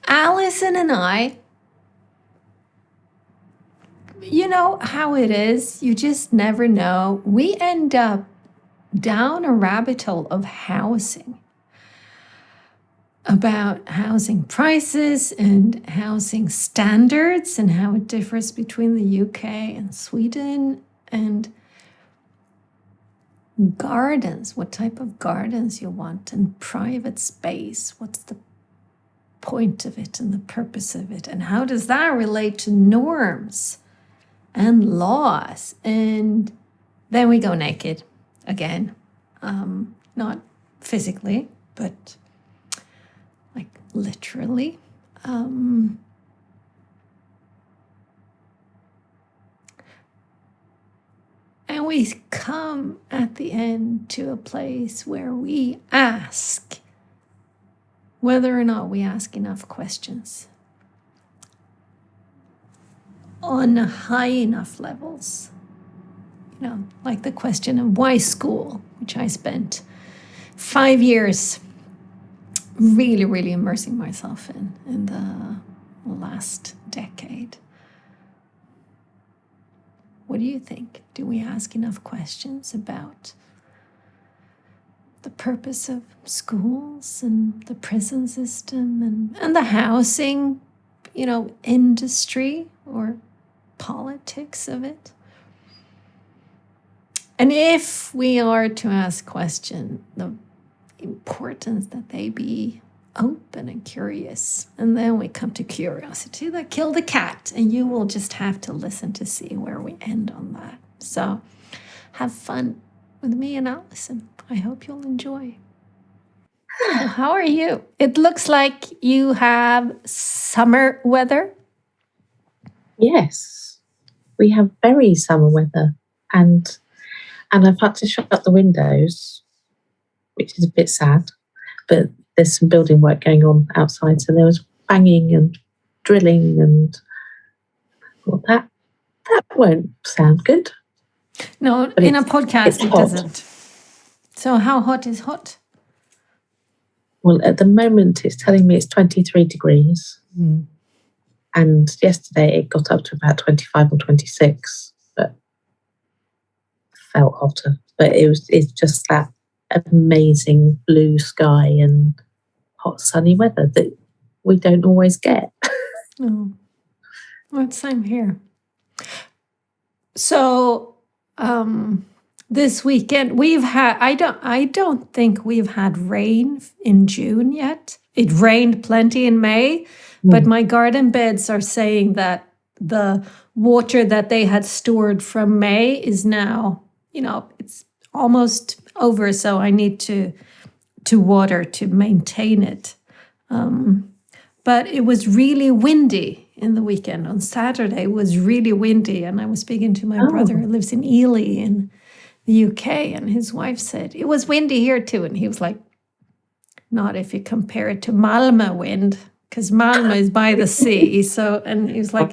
Alison and I, you know how it is. You just never know. We end up down a rabbit hole of housing, about housing prices and housing standards and how it differs between the UK and Sweden, and gardens, what type of gardens you want, and private space. What's the point of it and the purpose of it? And how does that relate to norms and laws? And then we go naked again. Not physically, but like literally. And we come at the end to a place where we ask whether or not we ask enough questions on high enough levels. You know, like the question of why school, which I spent 5 years really immersing myself in the last decade. What do you think? Do we ask enough questions about the purpose of schools and the prison system and the housing, industry or politics of it? And if we are to ask questions, the importance that they be open and curious. And then we come to curiosity that killed the cat. And you will just have to listen to see where we end on that. So have fun with me and Alison. I hope you'll enjoy. So how are you? It looks like you have summer weather. Yes, we have very summer weather. And I've had to shut the windows, which is a bit sad, but there's some building work going on outside. So there was banging and drilling, and well, that won't sound good. No, but in a podcast it doesn't. So how hot is hot? Well, at the moment it's telling me it's 23 degrees. Mm. And yesterday it got up to about 25 or 26, but felt hotter. But it's just that amazing blue sky and hot sunny weather that we don't always get. Oh, well, same here. So this weekend we've had, I don't think we've had rain in June yet. It rained plenty in May, but my garden beds are saying that the water that they had stored from May is now, it's almost over, so I need to water to maintain it. But it was really windy in the weekend. On Saturday it was really windy, and I was speaking to my brother who lives in Ely in the UK, and his wife said, it was windy here too. And he was like, not if you compare it to Malmö wind, because Malmö is by the sea. So, and he was like,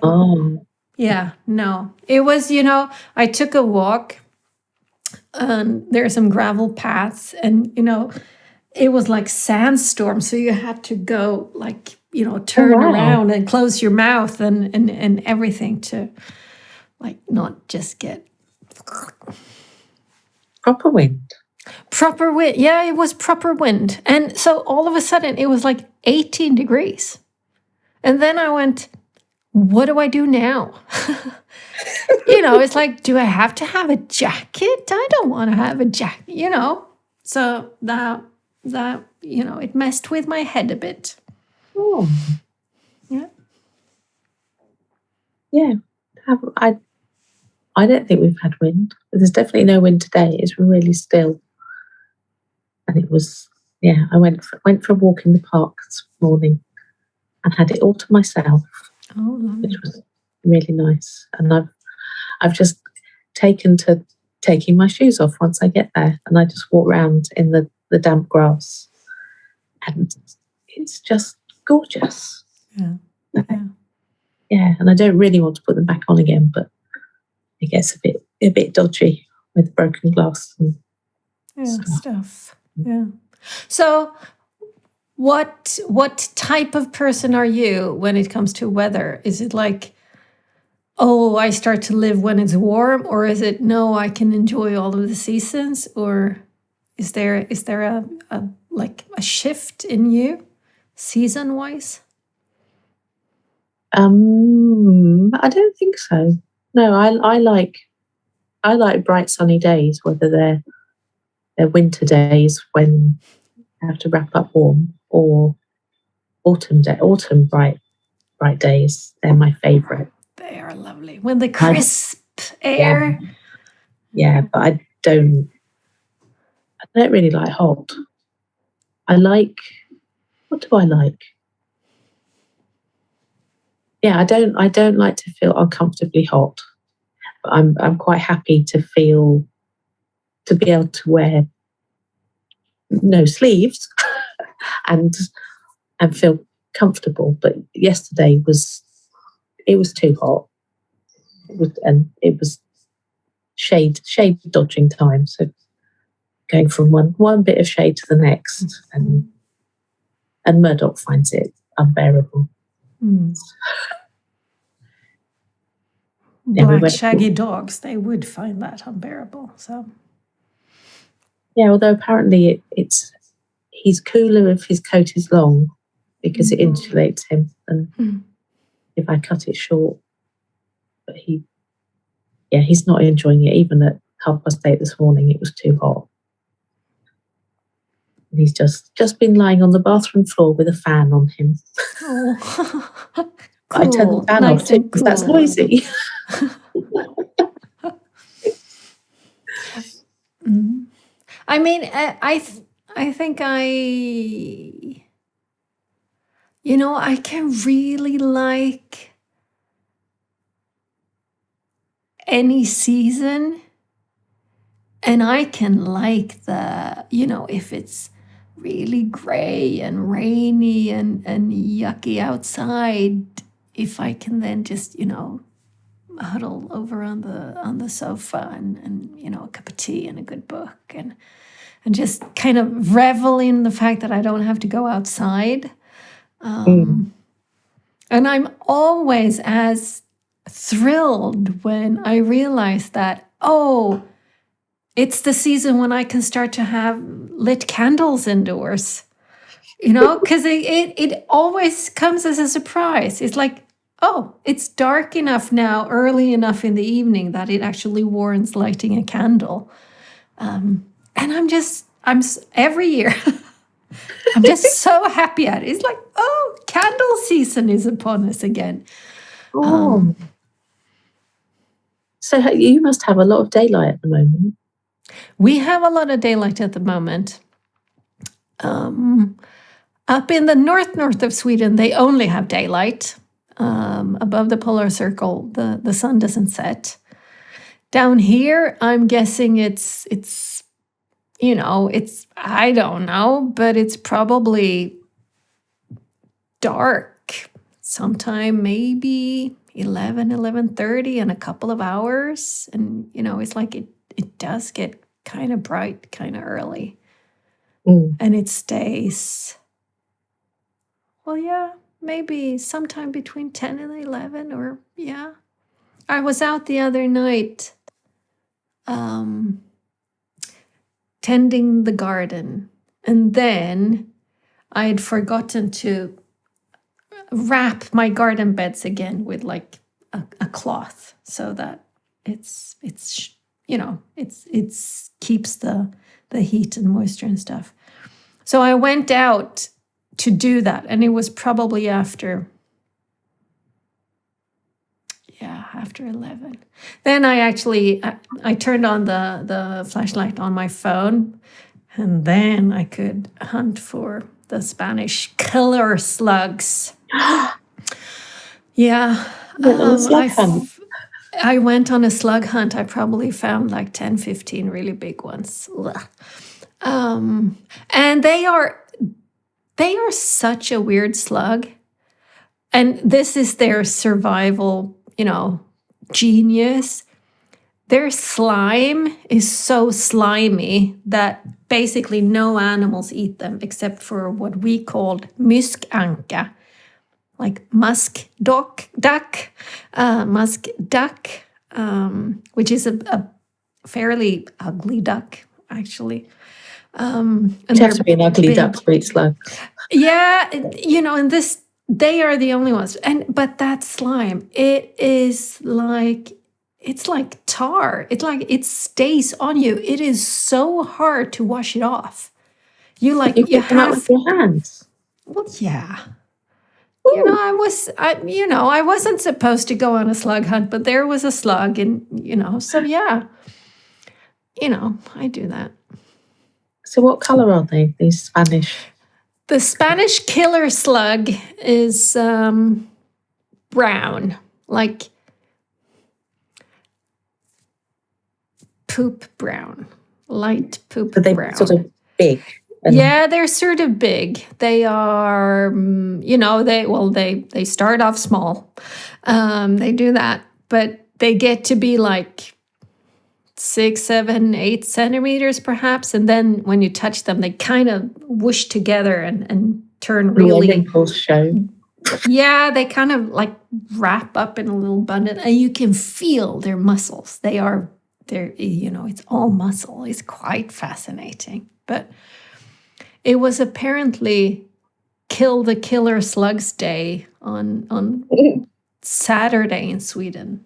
yeah, no. It was, I took a walk, and there are some gravel paths, and, it was like sandstorm. So you had to go like, turn around and close your mouth and everything to like not just get proper wind. Proper wind. Yeah, it was proper wind. And so all of a sudden it was like 18 degrees. And then I went, what do I do now? It's like, do I have to have a jacket? I don't want to have a jacket, So that it messed with my head a bit. Oh. Yeah. Yeah. I don't think we've had wind. There's definitely no wind today. It's really still. And it was, I went for a walk in the park this morning and had it all to myself. Oh, lovely. Which was really nice. And I've just taken to taking my shoes off once I get there, and I just walk around in the damp grass, and it's just gorgeous. Yeah. Yeah, and I don't really want to put them back on again, but it gets a bit dodgy with broken glass and stuff. Yeah. So what type of person are you when it comes to weather? Is it like, oh, I start to live when it's warm, or is it no, I can enjoy all of the seasons, or is there a like a shift in you season wise? I don't think so. No, I like bright sunny days, whether they're winter days when I have to wrap up warm, or autumn bright days. They're my favourite. They are lovely when the crisp air. Yeah, but I don't really like hot. I like, what do I like? Yeah, I don't like to feel uncomfortably hot. But I'm quite happy to be able to wear no sleeves and feel comfortable. But yesterday was too hot. It was shade dodging time. So going from one bit of shade to the next, and Murdoch finds it unbearable. Black shaggy dogs, they would find that unbearable. So yeah, although apparently he's cooler if his coat is long because it insulates him, and if I cut it short. But he's not enjoying it. Even at 8:30 this morning, it was too hot. And he's just been lying on the bathroom floor with a fan on him. Oh. Cool. I turned the fan off too because that's noisy. I mean, I think I can really like any season, and I can like if it's really gray and rainy and yucky outside, if I can then just huddle over on the sofa and a cup of tea and a good book and just kind of revel in the fact that I don't have to go outside. And I'm always as thrilled when I realize that, oh, it's the season when I can start to have lit candles indoors, because it always comes as a surprise. It's like, oh, it's dark enough now, early enough in the evening that it actually warrants lighting a candle. And I'm every year, I'm just so happy at it. It's like, oh, candle season is upon us again. So you must have a lot of daylight at the moment. We have a lot of daylight at the moment. Up in the north of Sweden, they only have daylight. Above the polar circle, the sun doesn't set. Down here, I'm guessing it's I don't know, but it's probably dark sometime, maybe 11:30 in a couple of hours. And, it's like it does get kind of bright kind of early. And it stays, well, yeah, maybe sometime between 10 and 11, or, yeah. I was out the other night tending the garden, and then I had forgotten to wrap my garden beds again with like a cloth so that it's keeps the heat and moisture and stuff. So I went out to do that, and it was probably after 11. Then I turned on the flashlight on my phone, and then I could hunt for the Spanish killer slugs. Yeah. I went on a slug hunt. I probably found like 10, 15 really big ones. And they are such a weird slug. And this is their survival, genius. their slime is so slimy that basically no animals eat them except for what we called muskanka, like musk duck, which is a fairly ugly duck, actually. And It has to be an ugly big. duck to eat slugs. Yeah, and they are the only ones. But that slime, it's like tar. It stays on you. It is so hard to wash it off. You pick them up with your hands. Well, yeah. Ooh. I wasn't supposed to go on a slug hunt, but there was a slug, and so yeah. I do that. So what color are they, these Spanish? The Spanish killer slug is brown, like poop brown, light poop But they're brown. sort of big. Yeah, they're sort of big. They are, they start off small. They do that, but they get to be like 6, 7, 8 centimeters perhaps. And then when you touch them, they kind of whoosh together and turn really... wrinkles show. Yeah, they kind of like wrap up in a little bundle, and you can feel their muscles. They're it's all muscle. It's quite fascinating. But it was apparently Kill the Killer Slugs Day on Saturday in Sweden.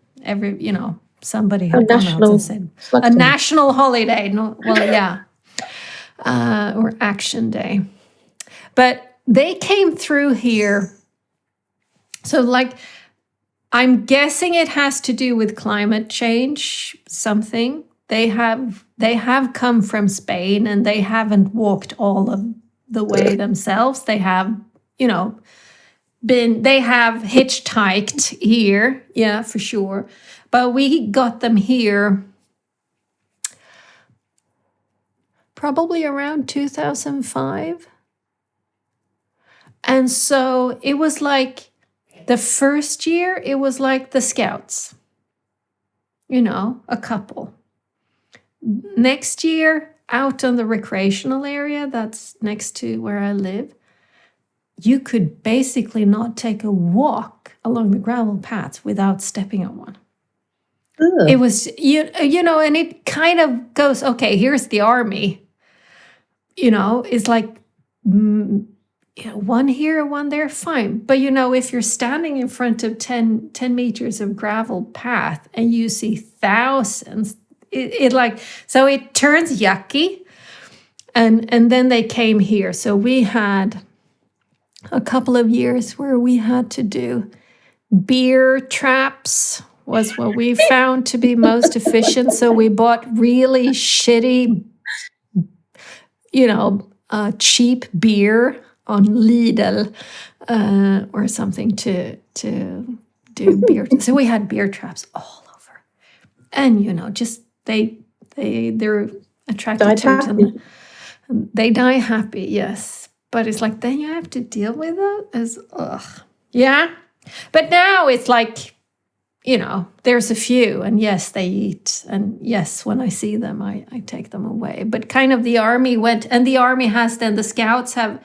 Somebody had gone out and said a national holiday. Or Action Day. But they came through here. So, I'm guessing it has to do with climate change, something. They have come from Spain, and they haven't walked all of the way themselves. They have, they have hitchhiked here, yeah, for sure. But we got them here probably around 2005. And so it was like the first year, it was like the Scouts, a couple. Next year, out on the recreational area that's next to where I live, you could basically not take a walk along the gravel paths without stepping on one. Ugh. It was, and it kind of goes, okay, here's the army. It's like, one here, one there, fine. But, if you're standing in front of 10 meters of gravel path and you see thousands, so it turns yucky. And then they came here. So we had a couple of years where we had to do beer traps was what we found to be most efficient. So we bought really shitty, cheap beer on Lidl or something to do beer. So we had beer traps all over. And, just they're attracted to them. They die happy, yes. But it's like, then you have to deal with it as, ugh. Yeah. But now it's like, there's a few, and yes, they eat. And yes, when I see them, I take them away. But kind of the army went, and the army has then, the Scouts have,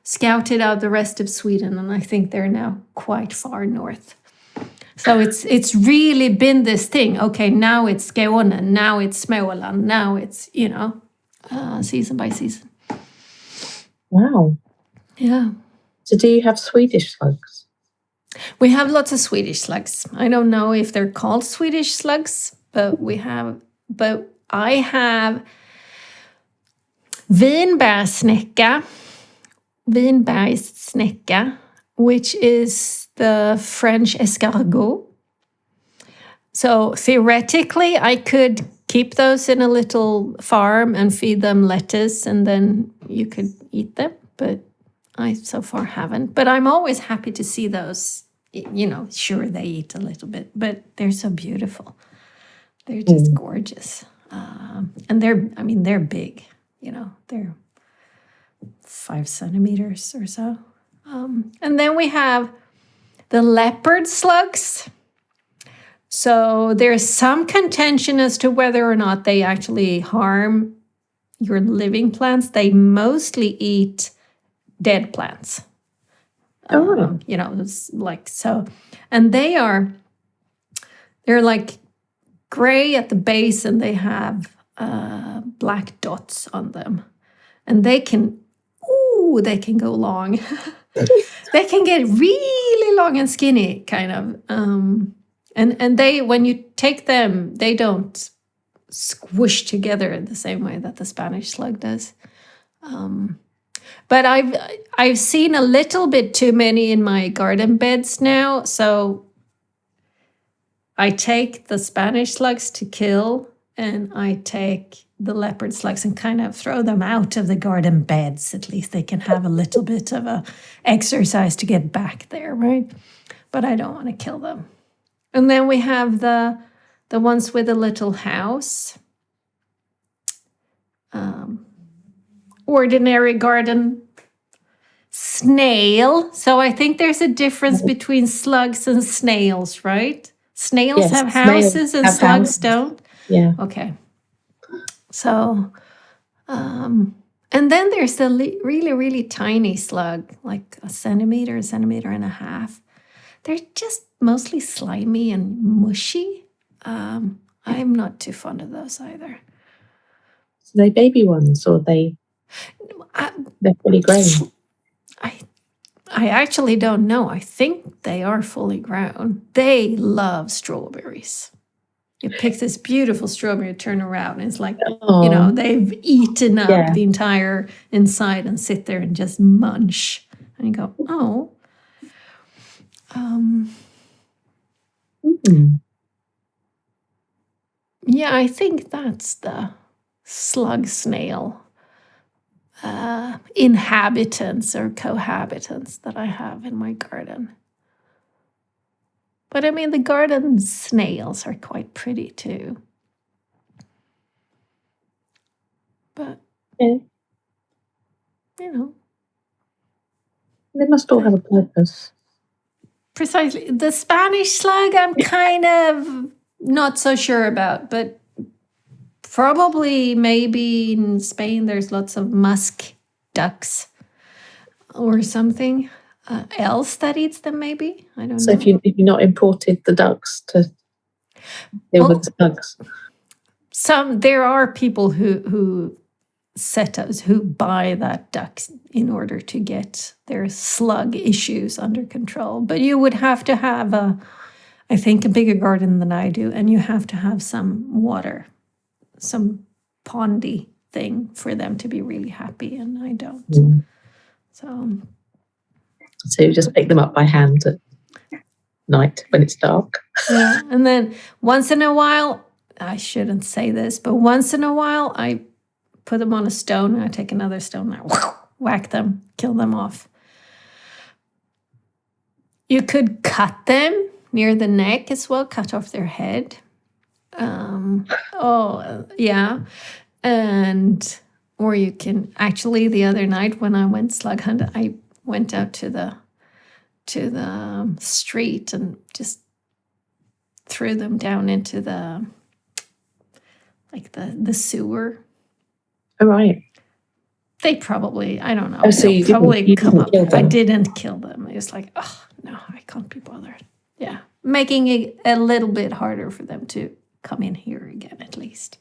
scouted out the rest of Sweden. And I think they're now quite far north. So it's really been this thing. Okay, now it's Skåne, now it's Småland, now it's, season by season. Wow. Yeah. So do you have Swedish slugs? We have lots of Swedish slugs. I don't know if they're called Swedish slugs, but I have Vinbergssnäcka, which is the French escargot. So theoretically, I could keep those in a little farm and feed them lettuce, and then you could eat them. But I so far haven't. But I'm always happy to see those. Sure, they eat a little bit, but they're so beautiful. They're just gorgeous. And they're big. They're 5 centimeters or so. And then we have the leopard slugs. So there's some contention as to whether or not they actually harm your living plants. They mostly eat dead plants. Oh, It's like so. And they're like gray at the base, and they have black dots on them. And they can go long. They can get really long and skinny, kind of. And they, when you take them, they don't squish together the same way that the Spanish slug does. But I've seen a little bit too many in my garden beds now, so I take the Spanish slugs to kill, and I take the leopard slugs and kind of throw them out of the garden beds. At least they can have a little bit of a exercise to get back there, right? But I don't want to kill them. And then we have the ones with a little house. Ordinary garden snail. So I think there's a difference between slugs and snails, right? Snails yes, have snails houses and have slugs houses. don't. Yeah. Okay. So, and then there's the really, really tiny slug, like a centimeter and a half. They're just mostly slimy and mushy. I'm not too fond of those either. So they baby ones, or they're fully grown? I actually don't know. I think they are fully grown. They love strawberries. You pick this beautiful strawberry, turn around, and it's like, they've eaten up the entire inside and sit there and just munch. And you go, oh. Yeah, I think that's the slug snail inhabitants or cohabitants that I have in my garden. But I mean, the garden snails are quite pretty too. But, Yeah. They must all have a purpose. Precisely. The Spanish slug, I'm kind of not so sure about, but probably maybe in Spain there's lots of musk ducks or something else that eats them, maybe. I don't know. So if you've not imported the ducks to deal with the slugs? There are people who buy that duck in order to get their slug issues under control. But you would have to have I think, a bigger garden than I do, and you have to have some water, some pondy thing for them to be really happy, and I don't. So you just pick them up by hand at night when it's dark. Yeah, and then once in a while, I shouldn't say this, but once in a while I put them on a stone, and I take another stone and I whack them, kill them off. You could cut them near the neck as well, cut off their head. Or you can actually, the other night when I went slug hunt, I went out to the street and just threw them down into the sewer. Oh, right. They probably, I don't know. Oh, so you didn't kill them? I didn't kill them. It was like, oh, no, I can't be bothered. Yeah. Making it a little bit harder for them to come in here again, at least.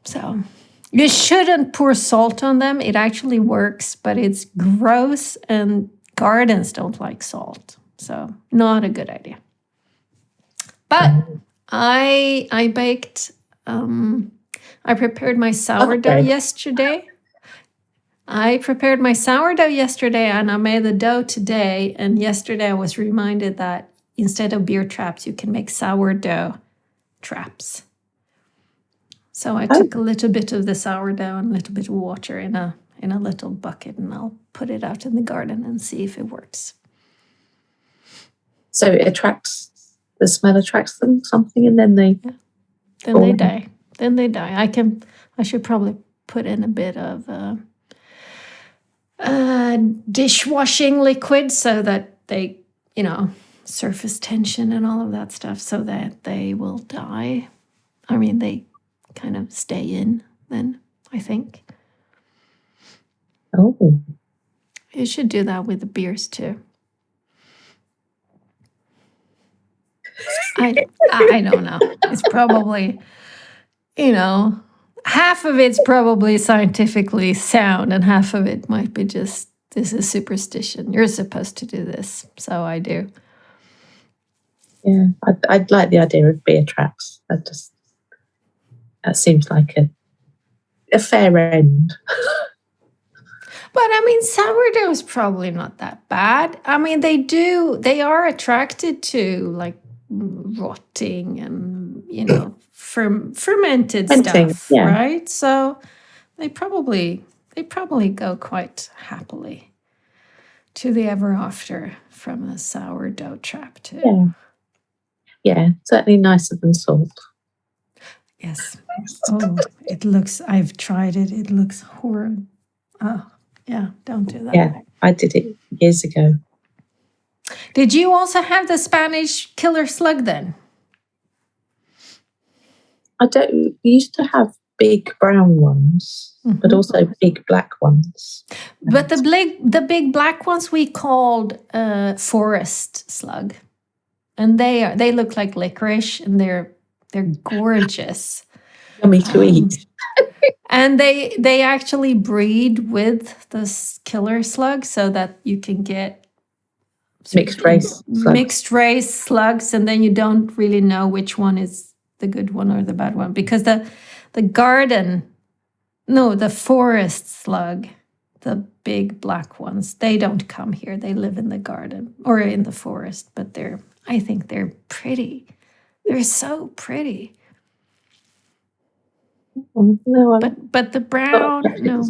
So you shouldn't pour salt on them. It actually works, but it's gross, and gardens don't like salt. So not a good idea. But I baked, I prepared my sourdough yesterday. And I made the dough today. And yesterday I was reminded that instead of beer traps, you can make sourdough traps. So I took a little bit of the sourdough and a little bit of water in a little bucket, and I'll put it out in the garden and see if it works. So the smell attracts them, something, and then they... Yeah. Then they die. I should probably put in a bit of dishwashing liquid so that they, surface tension and all of that stuff so that they will die. I mean, they kind of stay in then, I think. Oh. You should do that with the beers too. I don't know. It's probably, half of it's probably scientifically sound and half of it might be just, this is superstition. You're supposed to do this, so I do. Yeah, I'd like the idea of beer traps. That seems like a fair end. But I mean, sourdough is probably not that bad. I mean, they are attracted to like rotting and, fermented stuff, yeah. right? So they probably go quite happily to the ever after from a sourdough trap too. Yeah. Yeah, certainly nicer than salt. Yes. Oh, I've tried it. It looks horrid. Oh, yeah, don't do that. Yeah, I did it years ago. Did you also have the Spanish killer slug then? We used to have big brown ones, but also big black ones. But the big black ones we called forest slug. And they look like licorice, and they're gorgeous. Yummy to eat. And they actually breed with this killer slug so that you can get mixed race slugs, and then you don't really know which one is the good one or the bad one, because the forest slug, the big black ones, they don't come here. They live in the garden or in the forest, but I think they're pretty. They're so pretty. No, but the brown, no.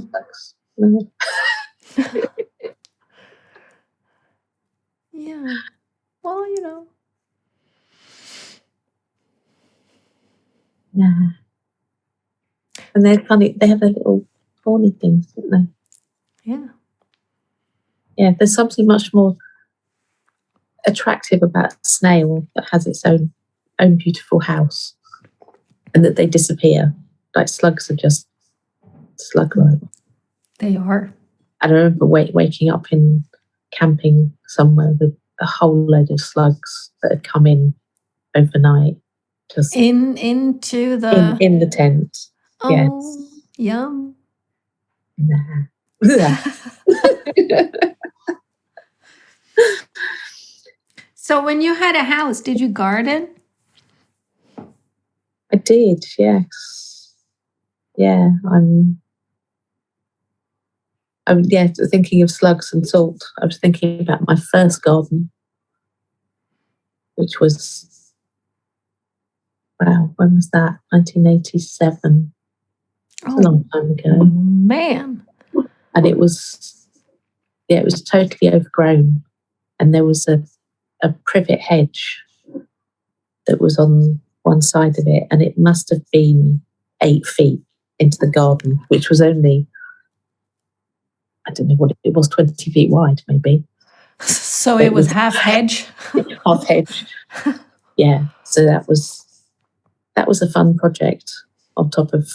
No. Yeah. Well, Yeah. And they're funny. They have their little horny things, don't they? Yeah. Yeah, there's something much more attractive about a snail that has its own beautiful house, and that they disappear. Like slugs are just slug-like. They are. And I remember waking up in camping somewhere with a whole load of slugs that had come in overnight. Just into the in the tent. Oh, yes. Yum. Nah. So when you had a house, did you garden? I did, yes. Yeah, I'm thinking of slugs and salt. I was thinking about my first garden, which was, wow, when was that? 1987. Oh, a long time ago. Man. And it was totally overgrown. And there was a privet hedge that was on one side of it, and it must have been 8 feet into the garden, which was only, I don't know what it was, 20 feet wide, maybe. So it was half hedge? Half hedge. Yeah. So that was a fun project on top of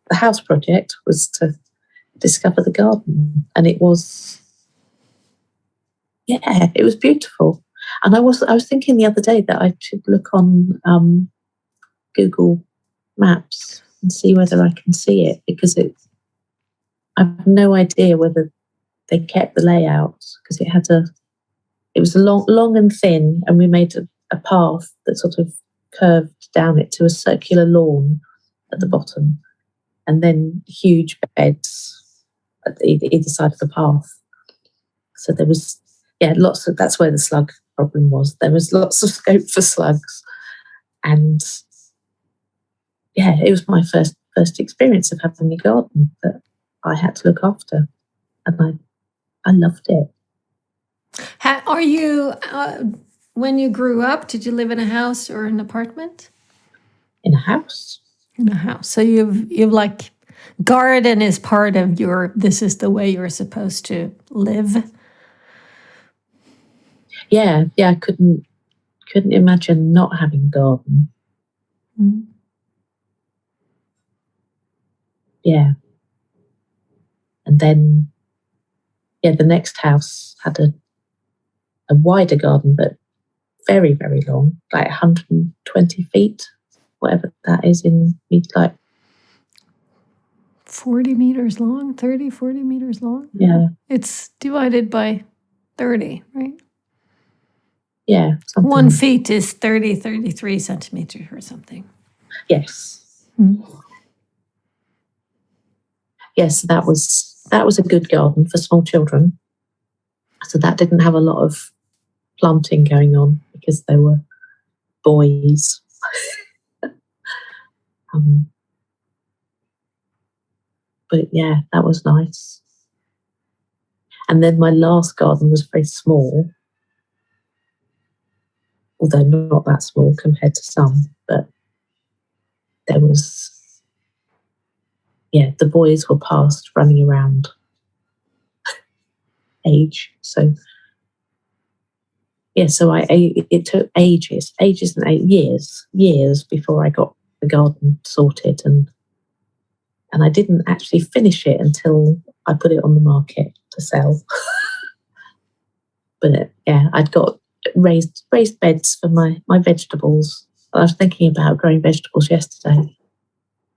the house project, was to discover the garden. And it was beautiful. And I was thinking the other day that I should look on Google Maps and see whether I can see it, because I have no idea whether they kept the layout, because it was long and thin, and we made a path that sort of curved down it to a circular lawn at the bottom, and then huge beds at either side of the path. So there was, that's where the slug problem was. There was lots of scope for slugs, and it was my first experience of having a garden that I had to look after, and I loved it. Are you, when you grew up, did you live in a house or an apartment? In a house. In a house. So you've like, garden is part of this is the way you're supposed to live. Yeah, I couldn't couldn't imagine not having a garden. Mm. Yeah. And then, the next house had a wider garden, but very, very long, like 120 feet, whatever that is in like 40 meters long, 30, 40 meters long. Yeah. It's divided by 30, right? Yeah. 1 feet is 30, 33 centimeters or something. Yes. Yes, that was a good garden for small children. So that didn't have a lot of planting going on because they were boys. But yeah, that was nice. And then my last garden was very small, although not that small compared to some, but there was, the boys were past running around age. So, it took ages and years before I got the garden sorted, and I didn't actually finish it until I put it on the market to sell. But I'd got raised beds for my vegetables. I was thinking about growing vegetables yesterday.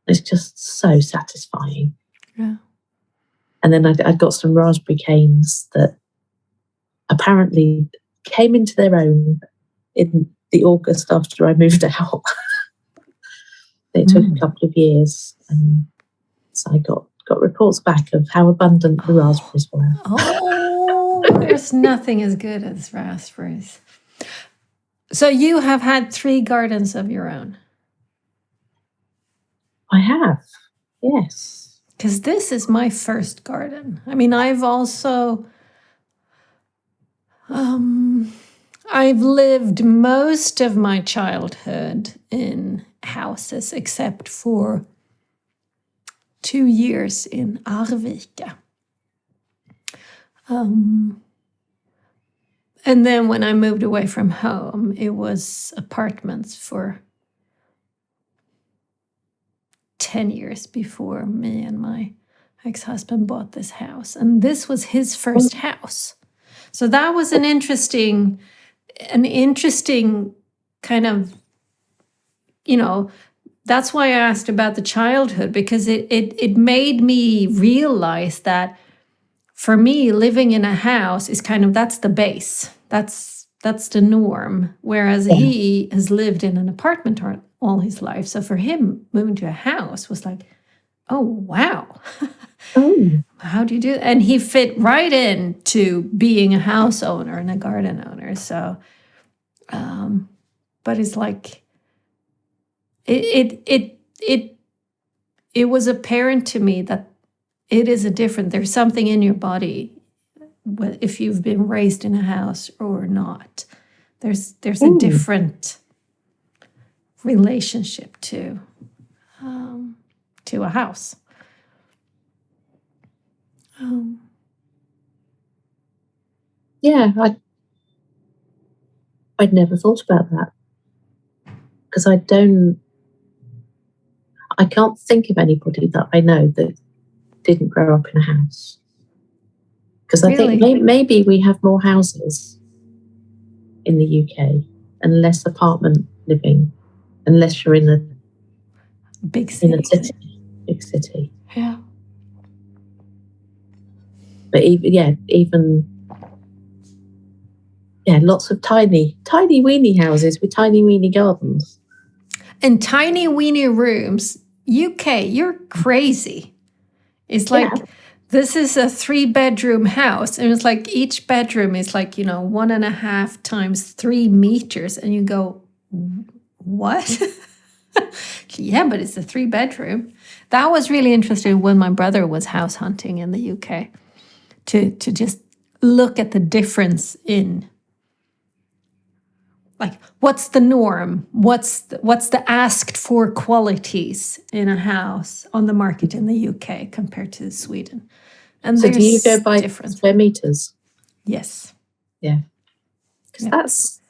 It's just so satisfying. Yeah. And then I'd got some raspberry canes that apparently came into their own in the August after I moved out. It took a couple of years, and so I got reports back of how abundant the raspberries were. Oh, there's nothing as good as raspberries. So you have had 3 gardens of your own? I have, yes. Because this is my first garden. I mean, I've also... I've lived most of my childhood in houses, except for 2 years in Arvika. And then when I moved away from home, it was apartments for 10 years before me and my ex-husband bought this house. And this was his first house. So that was an interesting kind of, that's why I asked about the childhood, because it made me realize that for me, living in a house is that's the base. That's the norm. Whereas he has lived in an apartment all his life. So for him, moving to a house was like, oh, wow. How do you do that? And he fit right into being a house owner and a garden owner. So, but it's like, it was apparent to me that it is there's something in your body, if you've been raised in a house or not. There's a different relationship to a house. I'd never thought about that, because I can't think of anybody that I know that didn't grow up in a house. Because I think maybe we have more houses in the UK and less apartment living, unless you're in a big city. Big city. Yeah. But even lots of tiny weeny houses with tiny weeny gardens. And tiny weeny rooms. UK, you're crazy. It's like, this is a 3-bedroom house. And it's like each bedroom is like, 1.5 times 3 meters. And you go, what? Yeah, but it's a 3-bedroom. That was really interesting when my brother was house hunting in the UK. To just look at the difference in, like, what's the norm? What's the asked for qualities in a house on the market in the UK compared to Sweden? And so do you go by square meters? Yes. Yeah. Because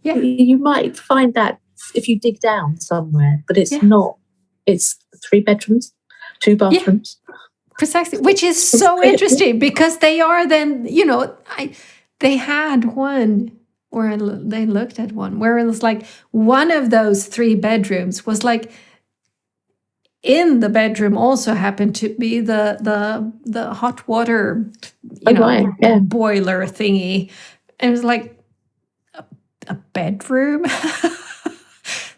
Yeah. You might find that if you dig down somewhere, but it's Yeah. not. It's 3 bedrooms, 2 bathrooms. Precisely, which is so interesting because they are then, they had one where they looked at one where it was like one of those 3 bedrooms was like in the bedroom also happened to be the hot water, boiler thingy. And it was like a bedroom.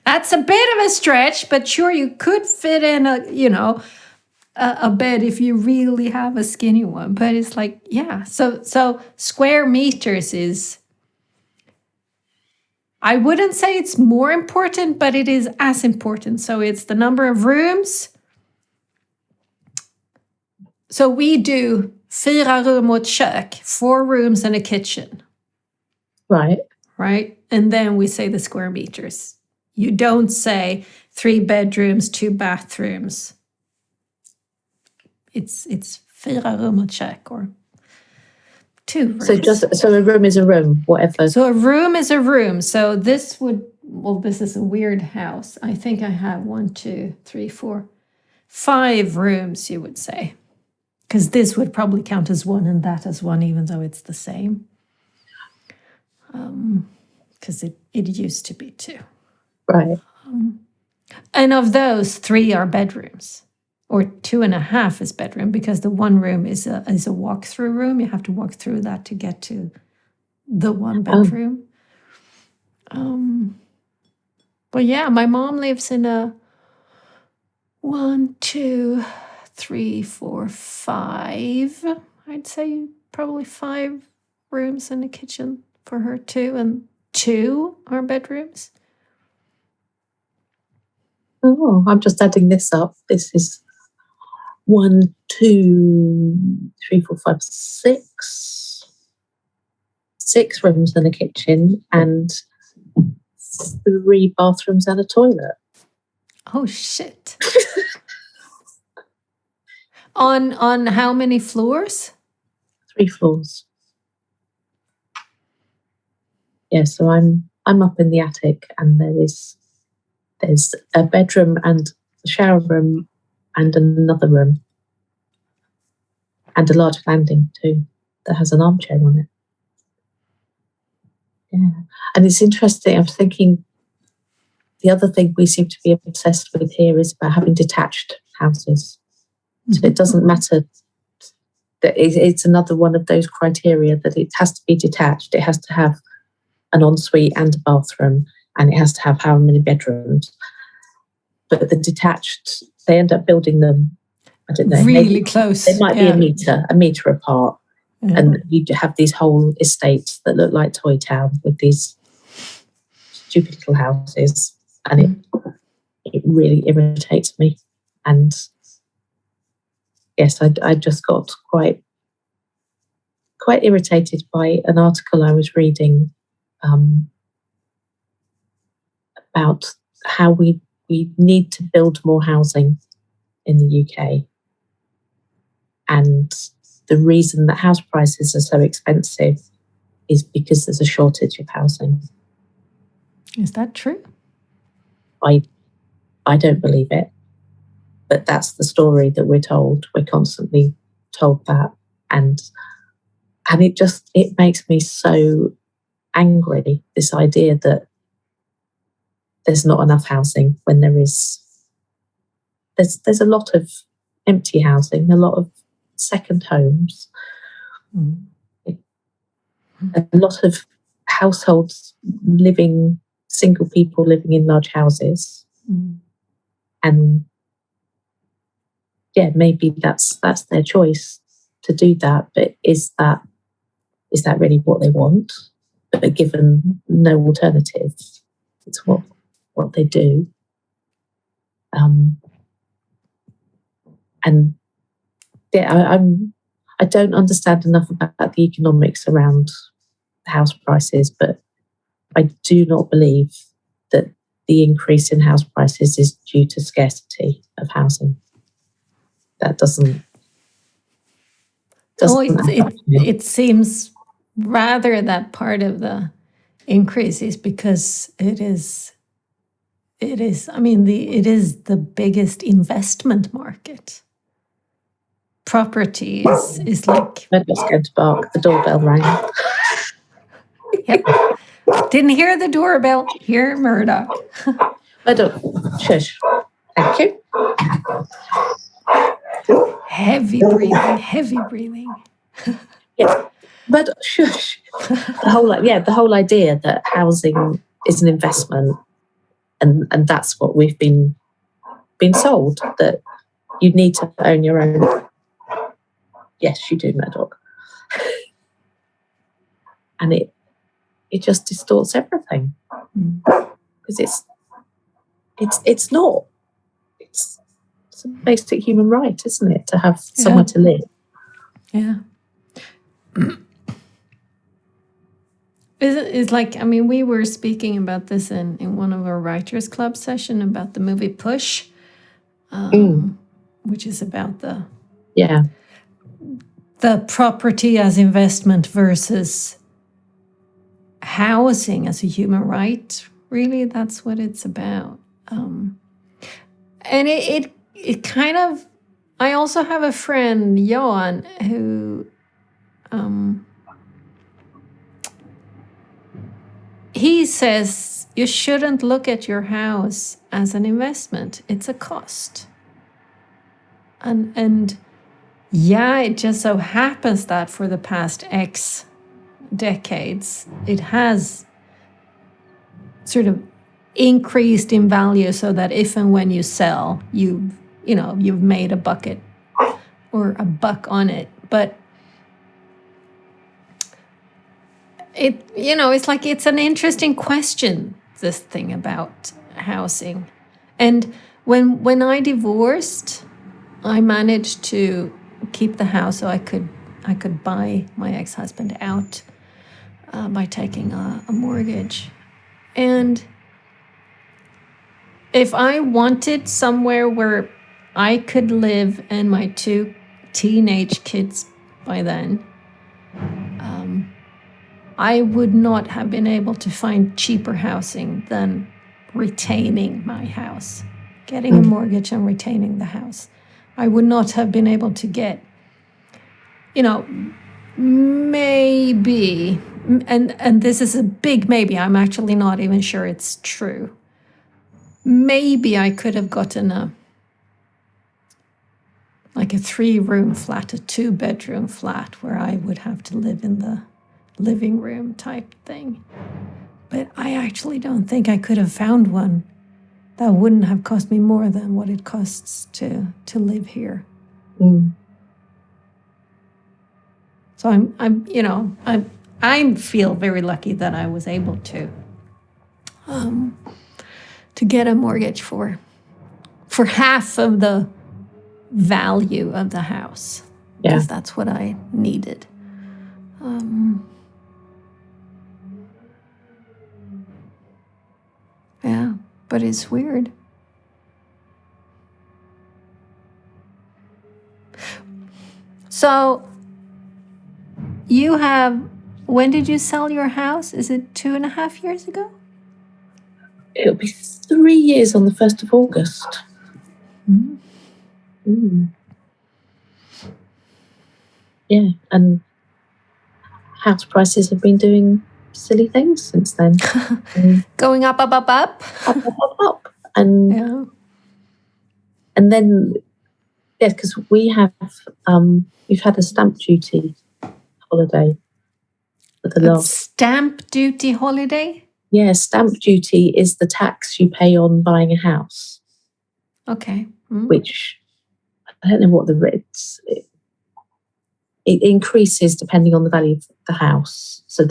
That's a bit of a stretch, but sure, you could fit in a bed if you really have a skinny one. But it's like, yeah. So square meters is, I wouldn't say it's more important, but it is as important. So it's the number of rooms. So we do 4 rum och kök, 4 rooms and a kitchen. Right. Right? And then we say the square meters. You don't say 3 bedrooms, 2 bathrooms. It's 4 rum och kök or 2 rooms. So a room is a room, whatever. So a room is a room. So this is a weird house. I think I have 1, 2, 3, 4, 5 rooms, you would say. Because this would probably count as 1 and that as 1, even though it's the same. Because it used to be 2. Right. And of those, 3 are bedrooms. Or 2.5 is bedroom, because the 1 room is a walk-through room. You have to walk through that to get to the 1 bedroom. But yeah, my mom lives in a 1, 2, 3, 4, 5. I'd say probably 5 rooms and a kitchen for her too, and 2 are bedrooms. Oh, I'm just adding this up. This is 1, 2, 3, 4, 5, 6. 6 rooms and a kitchen and 3 bathrooms and a toilet. Oh shit. On how many floors? 3 floors. Yeah, so I'm up in the attic, and there's a bedroom and a shower room and another room and a large landing too that has an armchair on it. Yeah, and it's interesting. I'm thinking the other thing we seem to be obsessed with here is about having detached houses. So it doesn't matter that it's another one of those criteria that it has to be detached. It has to have an ensuite and a bathroom, and it has to have how many bedrooms. But the detached, they end up building them, I don't know, really close. They might be a meter apart. Yeah. And you have these whole estates that look like Toy Town with these stupid little houses, and it really irritates me. And yes, I just got quite irritated by an article I was reading about how we need to build more housing in the UK. And the reason that house prices are so expensive is because there's a shortage of housing. Is that true? I don't believe it, but that's the story that we're told. We're constantly told that, and it makes me so angry, this idea that there's not enough housing when there's a lot of empty housing, a lot of second homes, a lot of households single people living in large houses. And yeah, maybe that's their choice to do that, but is that really what they want? But given no alternative, it's what they do. And yeah, I don't understand enough about the economics around house prices, but I do not believe that the increase in house prices is due to scarcity of housing. That doesn't it seems rather that part of the increases because it is. I mean, it is the biggest investment market. Property is like. I'm just going to bark. The doorbell rang. Yep. Didn't hear the doorbell. Hear Murdoch. Shush. Thank you. Heavy breathing. Yeah, but shush. The whole idea that housing is an investment, and that's what we've been sold, that you need to own your own. Yes, you do, Murdoch. And it just distorts everything because it's not. It's a basic human right, isn't it, to have somewhere to live? Yeah. It's like, I mean, we were speaking about this in one of our Writers Club session about the movie Push, which is about the property as investment versus housing as a human right. Really, that's what it's about. And it kind of. I also have a friend, Johan, who. He says you shouldn't look at your house as an investment. It's a cost. And yeah, it just so happens that for the past X decades, it has sort of increased in value so that if and when you sell, you've made a bucket or a buck on it. But it's like it's an interesting question, this thing about housing. And when I divorced, I managed to keep the house so I could buy my ex-husband out by taking a mortgage. And if I wanted somewhere where I could live and my 2 teenage kids by then, I would not have been able to find cheaper housing than retaining my house, getting a mortgage and retaining the house. I would not have been able to get, maybe, and this is a big maybe, I'm actually not even sure it's true. Maybe I could have gotten a 3-room flat, a 2-bedroom flat where I would have to live in the living room type thing. But I actually don't think I could have found one that wouldn't have cost me more than what it costs to live here. So I feel very lucky that I was able to get a mortgage for half of the value of the house, because that's what I needed. Yeah, but it's weird. So when did you sell your house? Is it 2.5 years ago? It'll be 3 years on the 1st of August. Yeah, and house prices have been doing silly things since then. Going up. Up. And then, because we've had a stamp duty holiday for the last. Stamp duty holiday? Yeah, stamp duty is the tax you pay on buying a house. Okay. Which, I don't know what the rates. It increases depending on the value of the house. So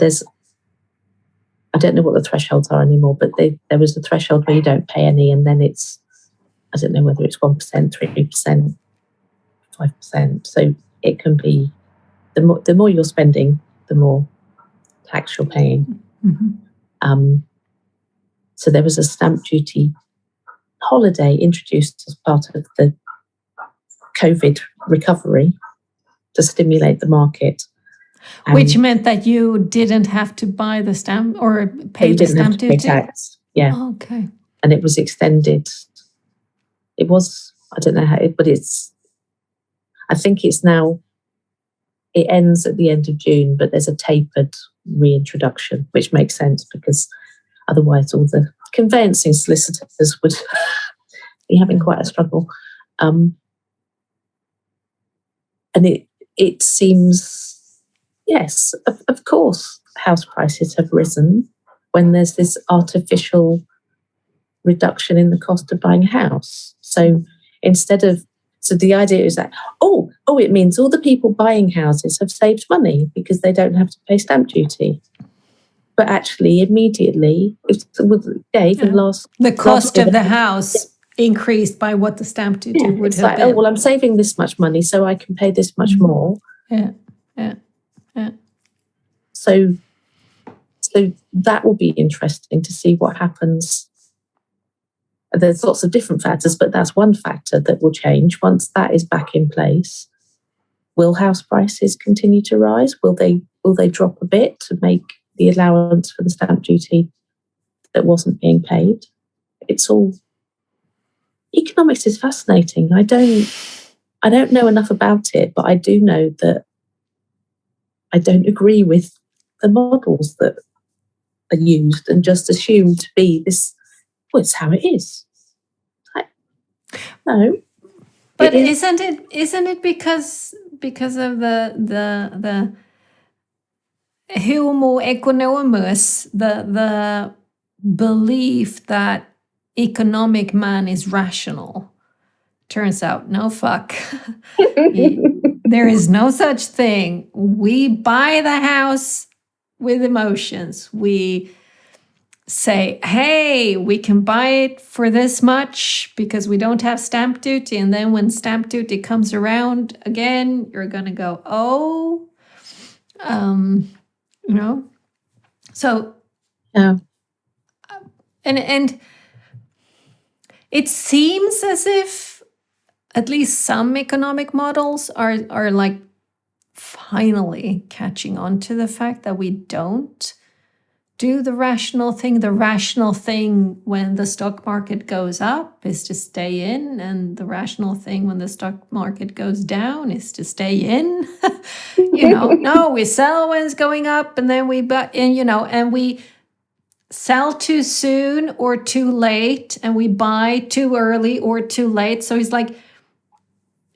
I don't know what the thresholds are anymore, but there was a threshold where you don't pay any, and then it's, I don't know whether it's 1%, 3%, 5%. So it can be, the more you're spending, the more tax you're paying. So there was a stamp duty holiday introduced as part of the COVID recovery to stimulate the market. Which meant that you didn't have to buy the stamp or pay the stamp duty? Pay tax. Yeah. Oh, okay. And it was extended. It was, I don't know how, but I think it's now, it ends at the end of June, but there's a tapered reintroduction, which makes sense because otherwise all the conveyancing solicitors would be having quite a struggle. And it seems, yes, of course, house prices have risen when there's this artificial reduction in the cost of buying a house. So the idea is that, it means all the people buying houses have saved money because they don't have to pay stamp duty. But actually, immediately, the cost of the house increased by what the stamp duty would have been. I'm saving this much money, so I can pay this much more. Yeah. So that will be interesting to see what happens. There's lots of different factors, but that's one factor that will change. Once that is back in place, will house prices continue to rise? Will they drop a bit to make the allowance for the stamp duty that wasn't being paid? It's all, economics is fascinating. I don't know enough about it, but I do know that I don't agree with the models that are used and just assumed to be this. Well, it's how it is. No, but isn't it because of the homo economus, the belief that economic man is rational? Turns out, no fuck. There is no such thing. We buy the house with emotions. We say, hey, we can buy it for this much because we don't have stamp duty. And then when stamp duty comes around again, you're going to go, So, yeah. And it seems as if at least some economic models are like finally catching on to the fact that we don't do the rational thing. The rational thing when the stock market goes up is to stay in, and the rational thing when the stock market goes down is to stay in. No, we sell when it's going up, and then and we sell too soon or too late, and we buy too early or too late. So he's like,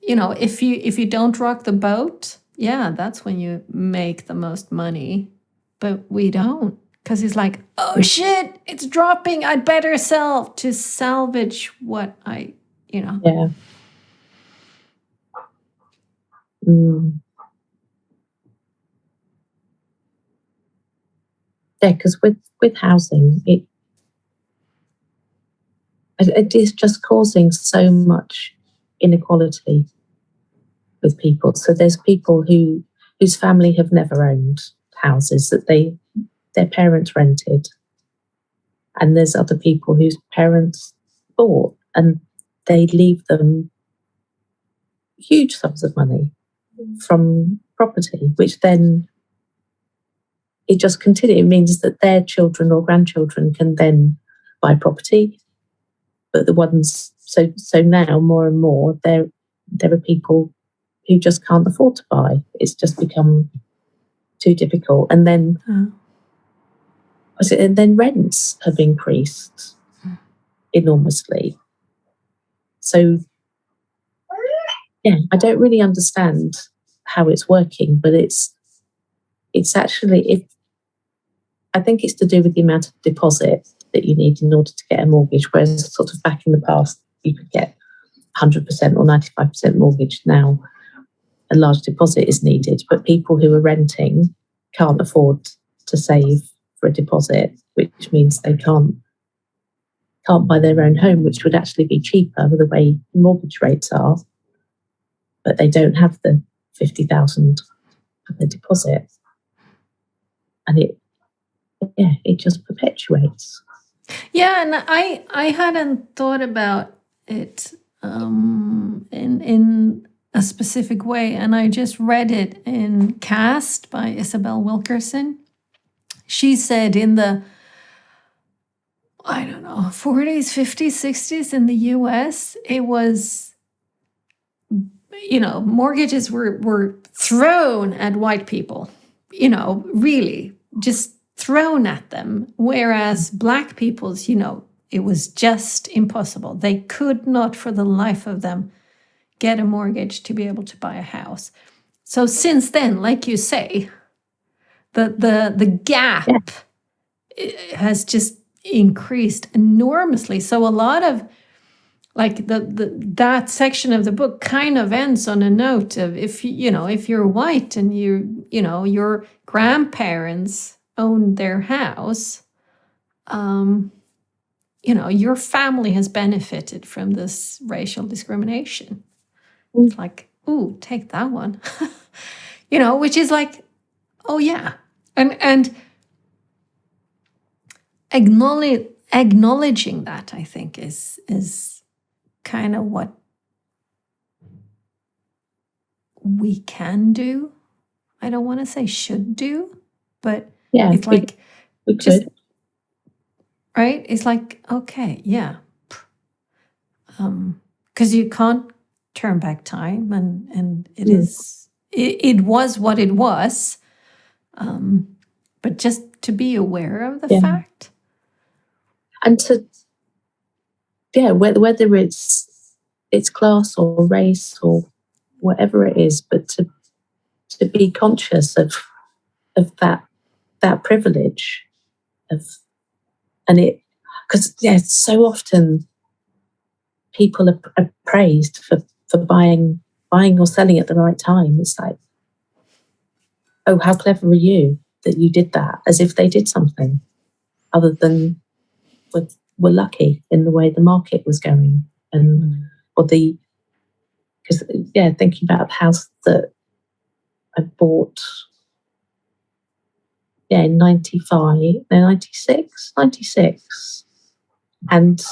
if you don't rock the boat, that's when you make the most money. But we don't. Because he's like, oh shit, it's dropping. I'd better sell to salvage what I. Yeah. Yeah, because with housing, it is just causing so much inequality with people. So there's people whose family have never owned houses that their parents rented, and there's other people whose parents bought, and they leave them huge sums of money from property, which then it just continues. It means that their children or grandchildren can then buy property, but the ones so now more and more there are people who just can't afford to buy. It's just become too difficult, and then. And then rents have increased enormously. So, I don't really understand how it's working, but it's actually, I think it's to do with the amount of deposit that you need in order to get a mortgage, whereas sort of back in the past, you could get 100% or 95% mortgage. Now, a large deposit is needed, but people who are renting can't afford to save for a deposit, which means they can't buy their own home, which would actually be cheaper with the way mortgage rates are. But they don't have the 50,000 of the deposit, and it just perpetuates. Yeah, and I hadn't thought about it in a specific way. And I just read it in Cast by Isabel Wilkerson. She said in the, I don't know, 40s, 50s, 60s in the US, it was, mortgages were thrown at white people, really just thrown at them. Whereas Black people's, it was just impossible. They could not for the life of them get a mortgage to be able to buy a house. So since then, like you say, the gap has just increased enormously. So a lot of like that section of the book kind of ends on a note of if you're white and your grandparents owned their house, your family has benefited from this racial discrimination. It's like, ooh, take that one. Which is like, oh yeah. And acknowledging that, I think, is kind of what we can do. I don't want to say should do, but it's like we just could. Right? It's like, okay, yeah. Because you can't turn back time, and it was what it was. But just to be aware of the fact. And whether it's class or race or whatever it is, but to be conscious of that privilege and it, because so often people are praised for buying or selling at the right time. It's like, oh, how clever are you that you did that, as if they did something other than were lucky in the way the market was going, because thinking about the house that I bought in 96, and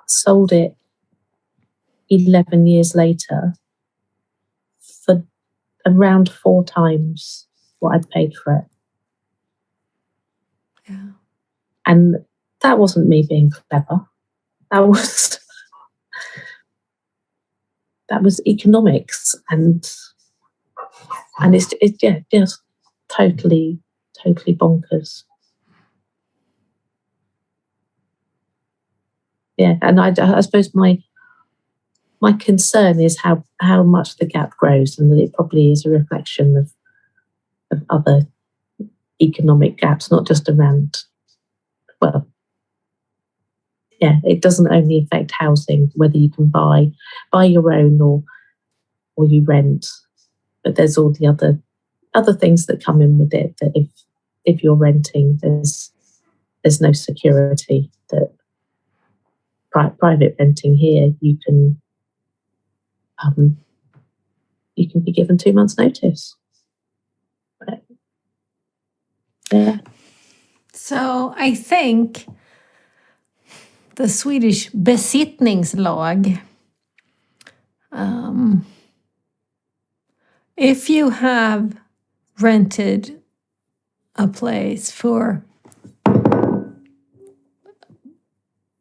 sold it 11 years later for around 4 times what I'd paid for it. Yeah. And that wasn't me being clever. That was economics, and it's just totally bonkers. Yeah, and I suppose my concern is how much the gap grows, and that it probably is a reflection of other economic gaps, not just around. Well, it doesn't only affect housing, whether you can buy your own or you rent, but there's all the other things that come in with it. That if you're renting, there's no security. That private renting here, you can be given 2 months' notice. But, yeah. So I think the Swedish besittningslag, if you have rented a place for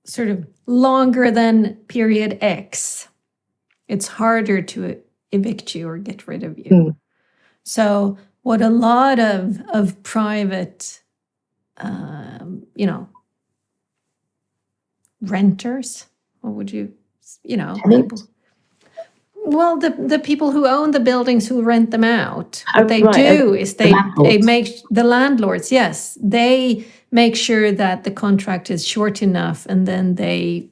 sort of longer than period X, it's harder to evict you or get rid of you. So what a lot of private, renters, what would you, people, well, the people who own the buildings who rent them out, what they do is they make the landlords, yes, they make sure that the contract is short enough, and then they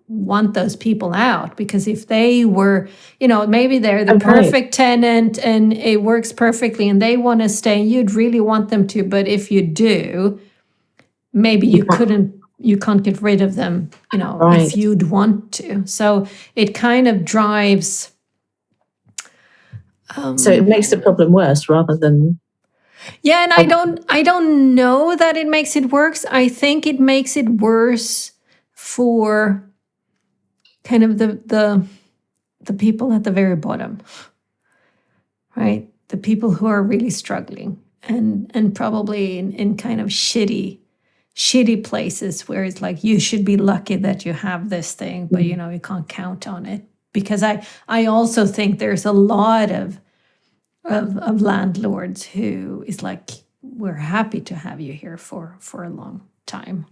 want those people out, because if they were, maybe they're the perfect tenant and it works perfectly and they want to stay, you'd really want them to, but if you do, maybe you can't get rid of them, if you'd want to. So it kind of drives. So it makes the problem worse rather than. Yeah, and I don't know that it makes it worse. I think it makes it worse for kind of the the people at the very bottom, right? The people who are really struggling and probably in kind of shitty places where it's like, you should be lucky that you have this thing, but you can't count on it. Because I also think there's a lot of landlords who is like, we're happy to have you here for a long time.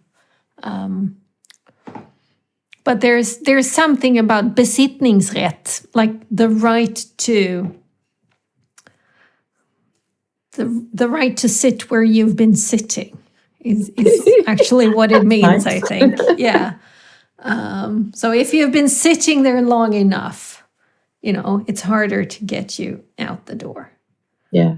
But there's something about besittningsrätt, like the right to the right to sit where you've been sitting is actually what it means, I think. Yeah. So if you've been sitting there long enough, it's harder to get you out the door. Yeah.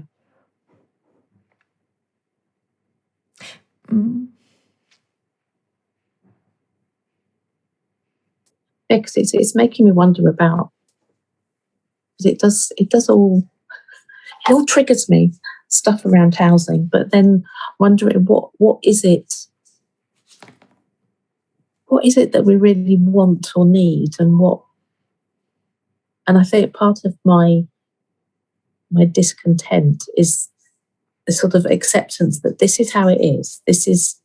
Because it's making me wonder about, because it all triggers me, stuff around housing, but then wondering what is it that we really want or need, and I think part of my discontent is the sort of acceptance that this is how it is. This is,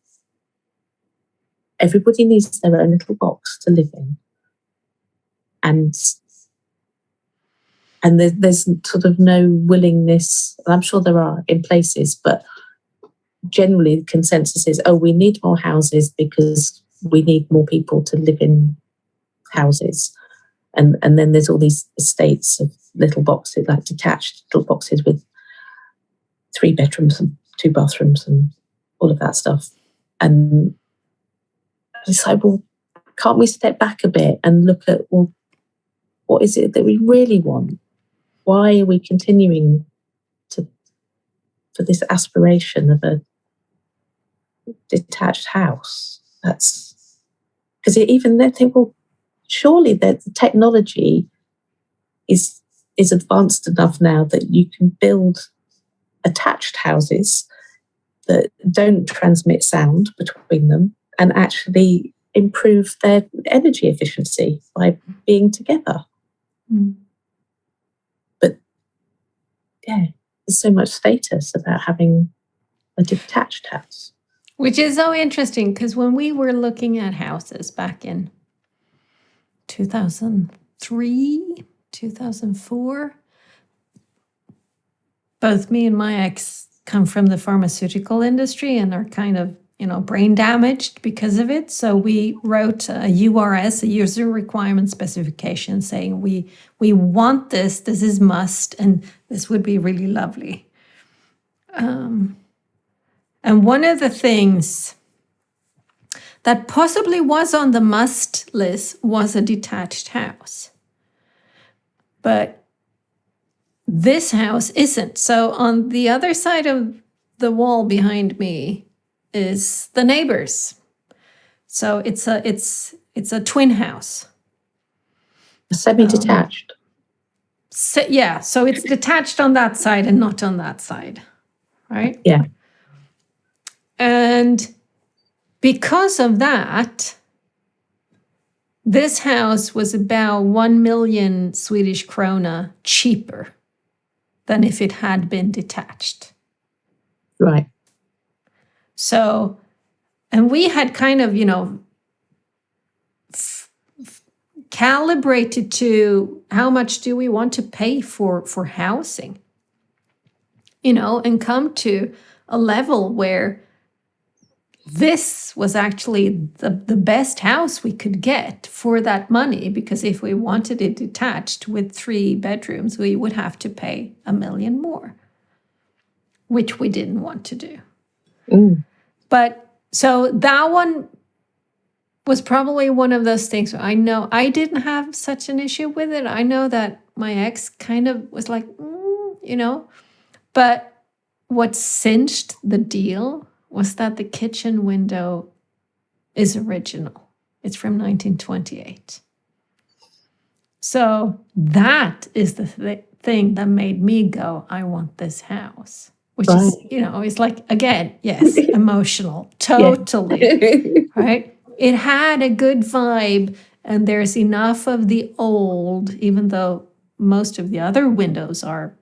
everybody needs their own little box to live in. And there's sort of no willingness, and I'm sure there are in places, but generally the consensus is, we need more houses because we need more people to live in houses. And then there's all these estates of little boxes, like detached little boxes with 3 bedrooms and 2 bathrooms and all of that stuff. And it's like, well, can't we step back a bit and look at, well, what is it that we really want? Why are we continuing for this aspiration of a detached house? That's because even they think, well, surely the technology is advanced enough now that you can build attached houses that don't transmit sound between them and actually improve their energy efficiency by being together. But yeah, there's so much status about having a detached house. Which is so interesting, because when we were looking at houses back in 2003, 2004, both me and my ex come from the pharmaceutical industry and are kind of, brain damaged because of it. So we wrote a URS, a user requirement specification, saying we want this is must, and this would be really lovely. And one of the things that possibly was on the must list was a detached house. But this house isn't. So on the other side of the wall behind me is the neighbors. So it's a twin house. Semi-detached. So it's detached on that side and not on that side, right? Yeah. And because of that, this house was about 1 million Swedish krona cheaper than if it had been detached. Right. So, and we had kind of, calibrated to how much do we want to pay for housing, and come to a level where this was actually the best house we could get for that money, because if we wanted it detached with 3 bedrooms, we would have to pay 1 million more, which we didn't want to do. But so that one was probably one of those things where I know I didn't have such an issue with it. I know that my ex kind of was like, but what cinched the deal was that the kitchen window is original. It's from 1928. So that is the thing that made me go, I want this house. Which right. is, it's like, again, yes, emotional, totally, right? It had a good vibe And there's enough of the old, even though most of the other windows are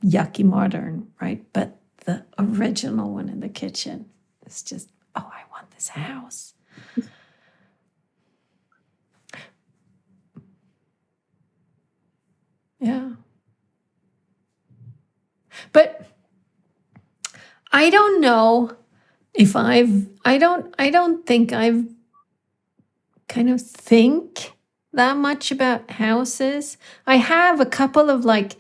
yucky modern, right? But the original one in the kitchen is just, oh, I want this house. Yeah. But I don't know if I don't think I've kind of think that much about houses. I have a couple of like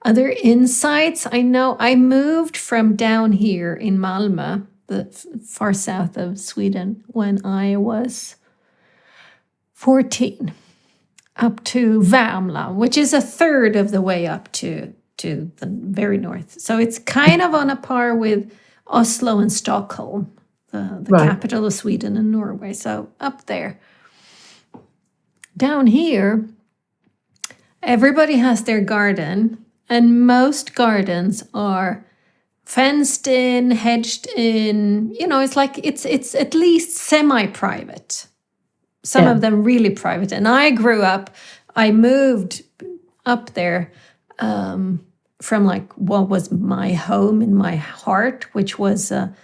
other insights. I know I moved from down here in Malmö, the far south of Sweden, when I was 14, up to Värmland, which is a third of the way up to the very north. So it's kind of on a par with Oslo and Stockholm, the Right. capital of Sweden and Norway. So up there. Down here, everybody has their garden, and most gardens are fenced in, hedged in. You know, it's like it's at least semi-private. Some of them really private. And I moved up there from like what was my home in my heart, which was an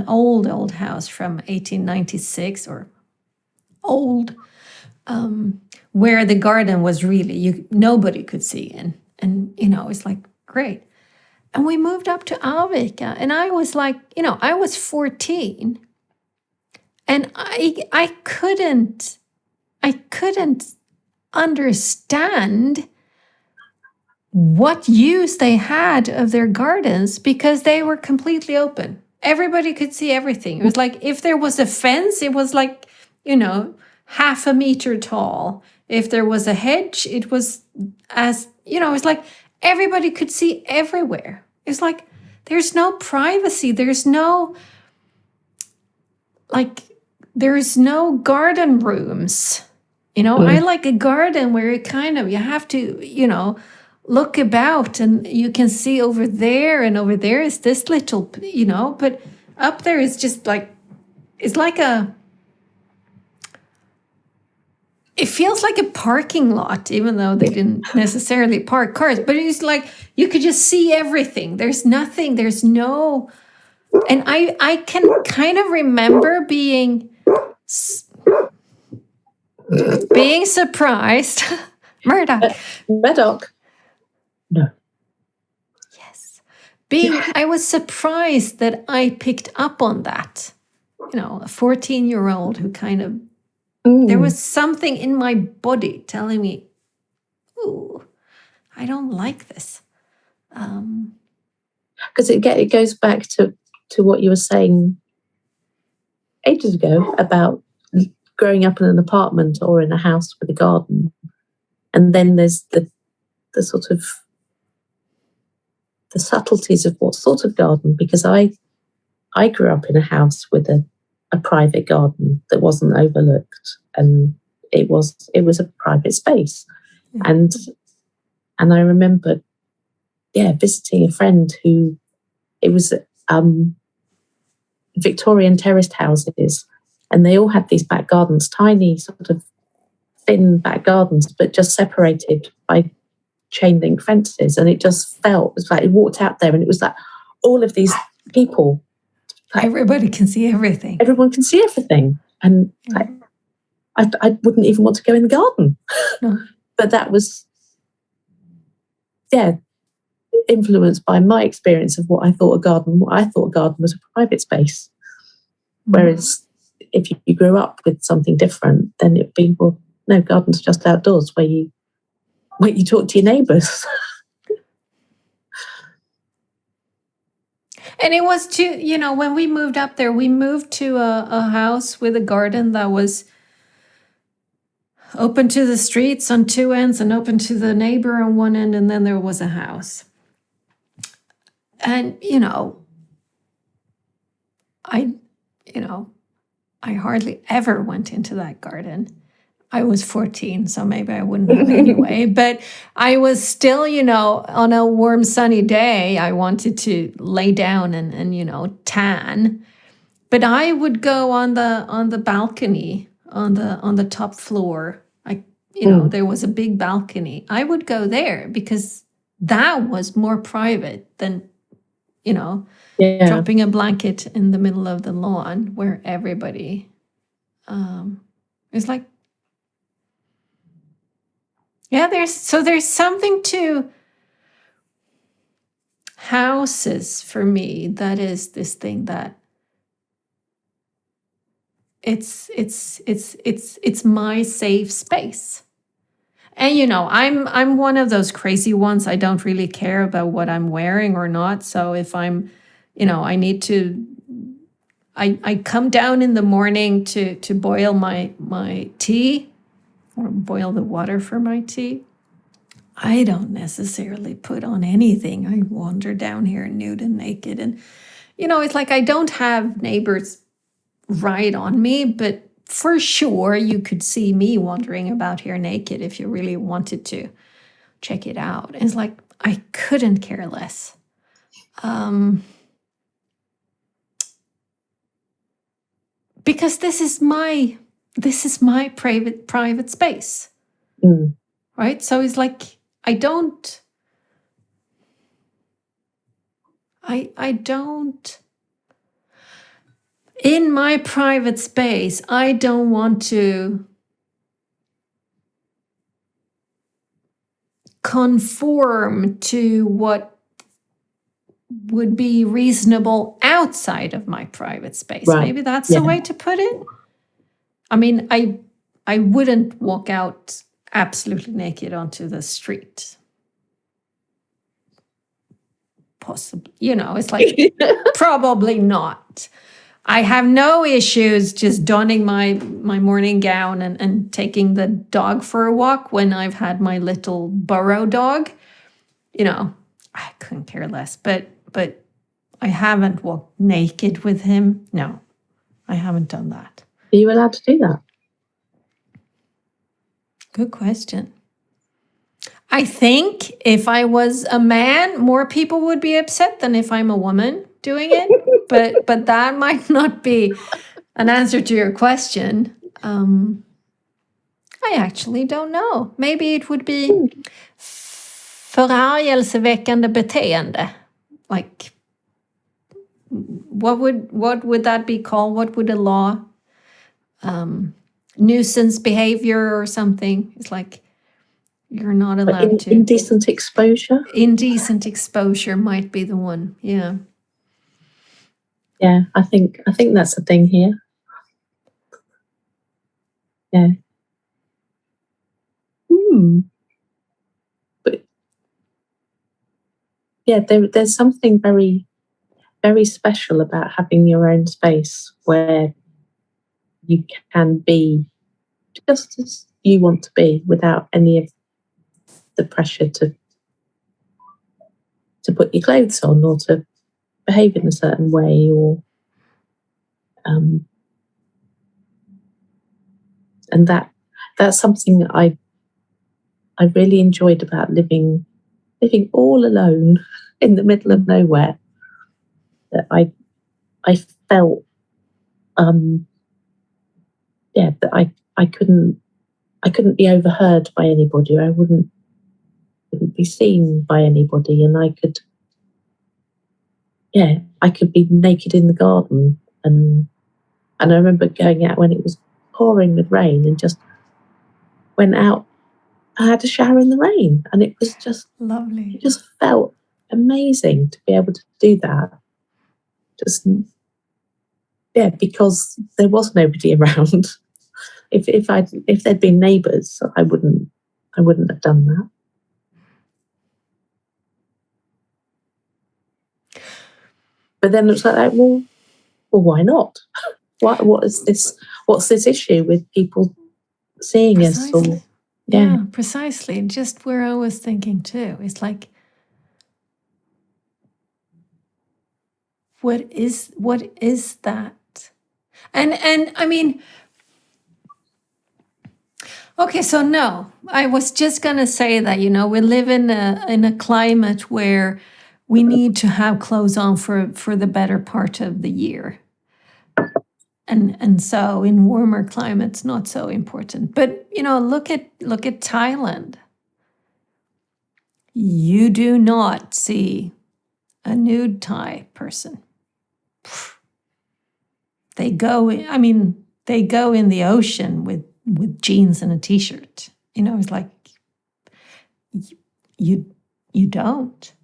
old house from 1896 or old, where the garden was really, nobody could see in. And, you know, it's like, great. And we moved up to Arvika, and I was like, you know, I was 14, and I couldn't understand what use they had of their gardens because they were completely open. Everybody could see everything. It was like if there was a fence, it was like, you know, half a meter tall. If there was a hedge, it was as, you know, it's like everybody could see everywhere. It's like there's no privacy. There's no garden rooms. You know, I like a garden where you have to, you know, look about and you can see over there, and over there is this little, you know, but up there is just like, it's like it feels like a parking lot, even though they didn't necessarily park cars, but it's like you could just see everything. There's nothing, there's no, and I can kind of remember being surprised. Murdoch. Murdoch. No. Yes. I was surprised that I picked up on that. You know, a 14-year-old who kind of, there was something in my body telling me, ooh, I don't like this. Because it goes back to what you were saying ages ago about growing up in an apartment or in a house with a garden. And then there's the sort of the subtleties of what sort of garden, because I grew up in a house with a private garden that wasn't overlooked, and it was a private space. And I remember visiting a friend who, it was Victorian terraced houses, and they all had these back gardens, tiny sort of thin back gardens, but just separated by chain link fences. And it just felt, it was like you walked out there and it was like all of these people. Like, everybody can see everything. Everyone can see everything. And like, I wouldn't even want to go in the garden. No. But that was, influenced by my experience of what I thought a garden was a private space. Whereas if you grew up with something different, then it'd be, well, no, gardens are just outdoors where you talk to your neighbours. And it was when we moved up there, we moved to a house with a garden that was open to the streets on two ends and open to the neighbor on one end, and then there was a house. And, I hardly ever went into that garden. I was 14, so maybe I wouldn't have anyway. But I was still, on a warm, sunny day, I wanted to lay down and tan. But I would go on the balcony on the top floor there was a big balcony, I would go there because that was more private than, dropping a blanket in the middle of the lawn where everybody is like, there's something to houses for me that is this thing that it's my safe space. And I'm one of those crazy ones. I don't really care about what I'm wearing or not. So if I'm, I need to, I come down in the morning to boil my tea or boil the water for my tea. I don't necessarily put on anything. I wander down here nude and naked. And, it's like I don't have neighbors right on me, but for sure you could see me wandering about here naked if you really wanted to check it out. And it's like, I couldn't care less. Because this is my private space. Right? So it's like, I don't, in my private space, I don't want to conform to what would be reasonable outside of my private space. Right. Maybe that's the way to put it. I mean, I wouldn't walk out absolutely naked onto the street. Possibly, it's like, probably not. I have no issues just donning my morning gown and taking the dog for a walk when I've had my little burrow dog. I couldn't care less. But I haven't walked naked with him. No, I haven't done that. Are you allowed to do that? Good question. I think if I was a man, more people would be upset than if I'm a woman doing it. but that might not be an answer to your question. I actually don't know. Maybe it would be förargelseväckande beteende. Like, what would that be called? What would a law? Nuisance behavior or something. It's like, you're not allowed to. Indecent exposure? Indecent exposure might be the one, yeah. Yeah, I think that's a thing here. Yeah. But yeah, there's something very, very special about having your own space where you can be just as you want to be without any of the pressure to put your clothes on or to behave in a certain way, or and that's something that I really enjoyed about living all alone in the middle of nowhere. That I felt that I couldn't be overheard by anybody. I wouldn't be seen by anybody, and I could be naked in the garden. And I remember going out when it was pouring with rain and just went out. I had a shower in the rain, and it was just lovely. It just felt amazing to be able to do that. Just because there was nobody around. If there'd been neighbours, I wouldn't have done that. But then it's like, well, why not? What is this? What's this issue with people seeing precisely. us? Or, yeah, precisely. Just where I was thinking too. It's like, what is that? And I mean, okay, so no, I was just gonna say that we live in a climate where we need to have clothes on for the better part of the year. And so in warmer climates, not so important. But look at Thailand. You do not see a nude Thai person. They go in the ocean with jeans and a t-shirt. It's like you don't.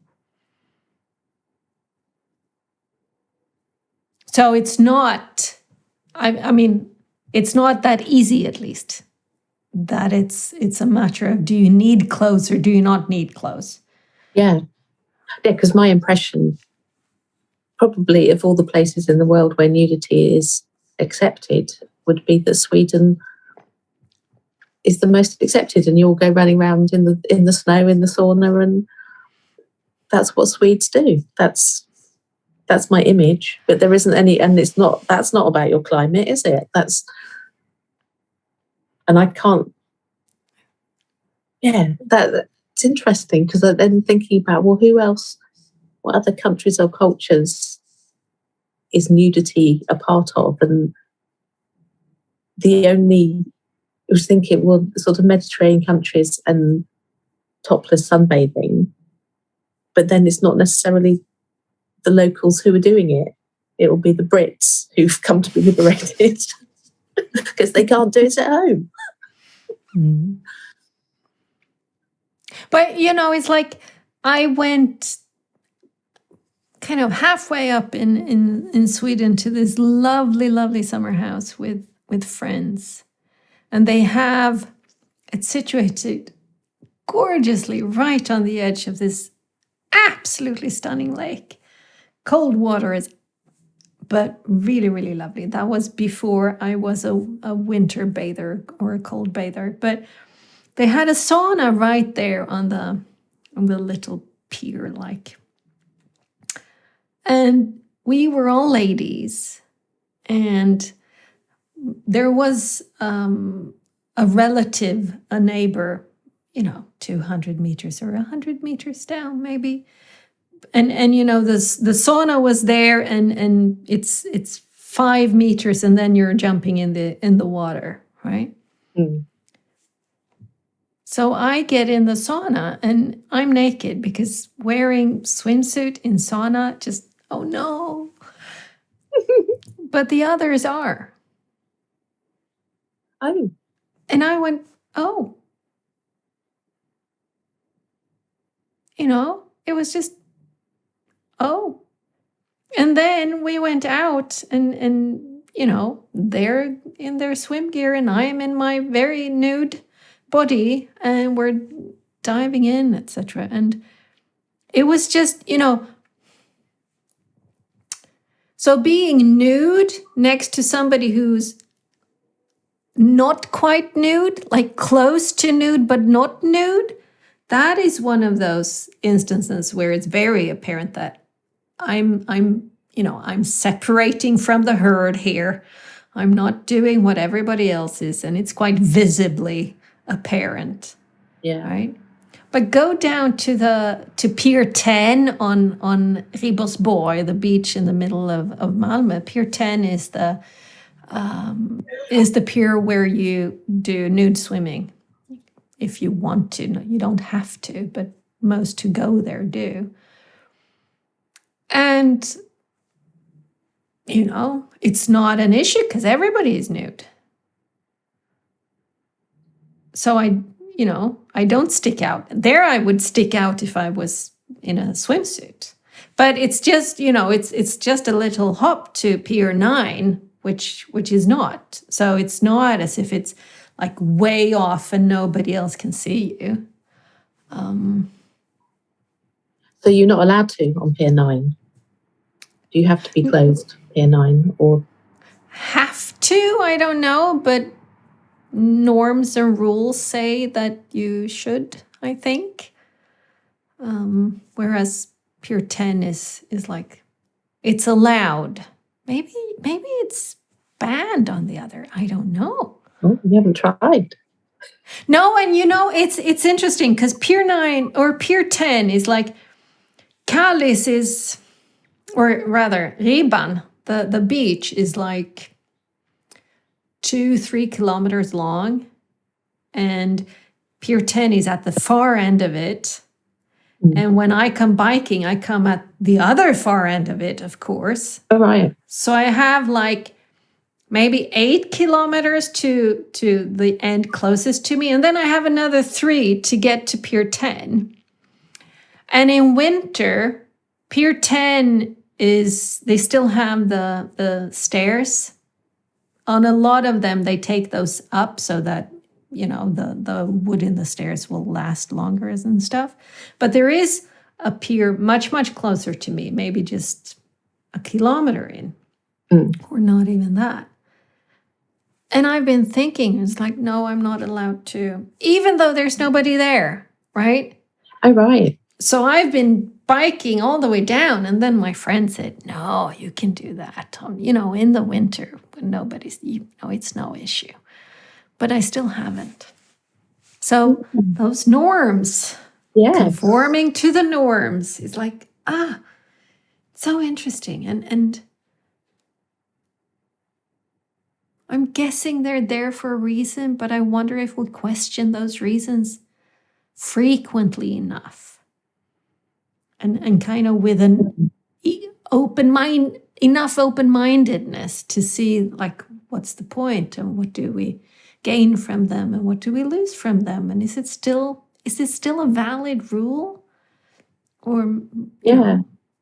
So it's not, it's not that easy, at least, that it's a matter of, do you need clothes or do you not need clothes? Yeah, because my impression, probably of all the places in the world where nudity is accepted, would be that Sweden is the most accepted, and you all go running around in the snow, in the sauna, and that's what Swedes do. That's my image, but there isn't any, and that's not about your climate, is it? And I can't. Yeah, it's interesting, because I'm then thinking about, well, who else? What other countries or cultures is nudity a part of? And I was thinking, well, sort of Mediterranean countries and topless sunbathing, but then it's not necessarily the locals who are doing it. It will be the Brits who've come to be liberated because they can't do it at home. Mm. But, it's like I went kind of halfway up in Sweden to this lovely, lovely summer house with friends. And it's situated gorgeously right on the edge of this absolutely stunning lake. Cold water but really, really lovely. That was before I was a winter bather or a cold bather. But they had a sauna right there on the little pier, and we were all ladies, and there was a relative, a neighbor, 200 meters or 100 meters down, maybe. And the sauna was there, and it's 5 meters, and then you're jumping in the water, right? Mm. So I get in the sauna and I'm naked, because wearing swimsuit in sauna, just, oh no. But the others are. Oh. And I went, oh. It was just, oh. And then we went out and they're in their swim gear and I am in my very nude body, and we're diving in, etc. And it was just, so being nude next to somebody who's not quite nude, like close to nude but not nude, that is one of those instances where it's very apparent that I'm separating from the herd here. I'm not doing what everybody else is, and it's quite visibly apparent. Yeah. Right? But go down to Pier 10 on Ribersborg, the beach in the middle of Malmö. Pier 10 is the pier where you do nude swimming. If you want to. No, you don't have to, but most who go there do. And, it's not an issue because everybody is nude. So I don't stick out. There I would stick out if I was in a swimsuit. But it's just, it's just a little hop to Pier 9, which is not. So it's not as if it's like way off and nobody else can see you. So you're not allowed to on Pier 9? Do you have to be closed, Pier 9? Or have to? I don't know, but norms and rules say that you should, I think. Whereas Pier 10 is like, it's allowed. Maybe it's banned on the other. I don't know. Oh, you haven't tried. No, and it's interesting because Pier 9 or Pier 10 is like, Kallis is, or rather Riban, the beach is like 2-3 kilometers long, and Pier 10 is at the far end of it. And when I come biking, I come at the other far end of it, of course. All right. So I have like maybe 8 kilometers to the end closest to me. And then I have another 3 to get to Pier 10. And in winter, Pier 10 they still have the stairs. On a lot of them, they take those up so that, the wood in the stairs will last longer and stuff. But there is a pier much, much closer to me, maybe just a kilometer in, or not even that. And I've been thinking, it's like, no, I'm not allowed to, even though there's nobody there, right? Oh, right. So I've been biking all the way down, and then my friend said, no, you can do that, in the winter when nobody's, it's no issue. But I still haven't. So those norms, conforming to the norms, is like, so interesting. And I'm guessing they're there for a reason, but I wonder if we question those reasons frequently enough. And kind of with an enough open-mindedness to see, like, what's the point and what do we gain from them and what do we lose from them, and is it still a valid rule, or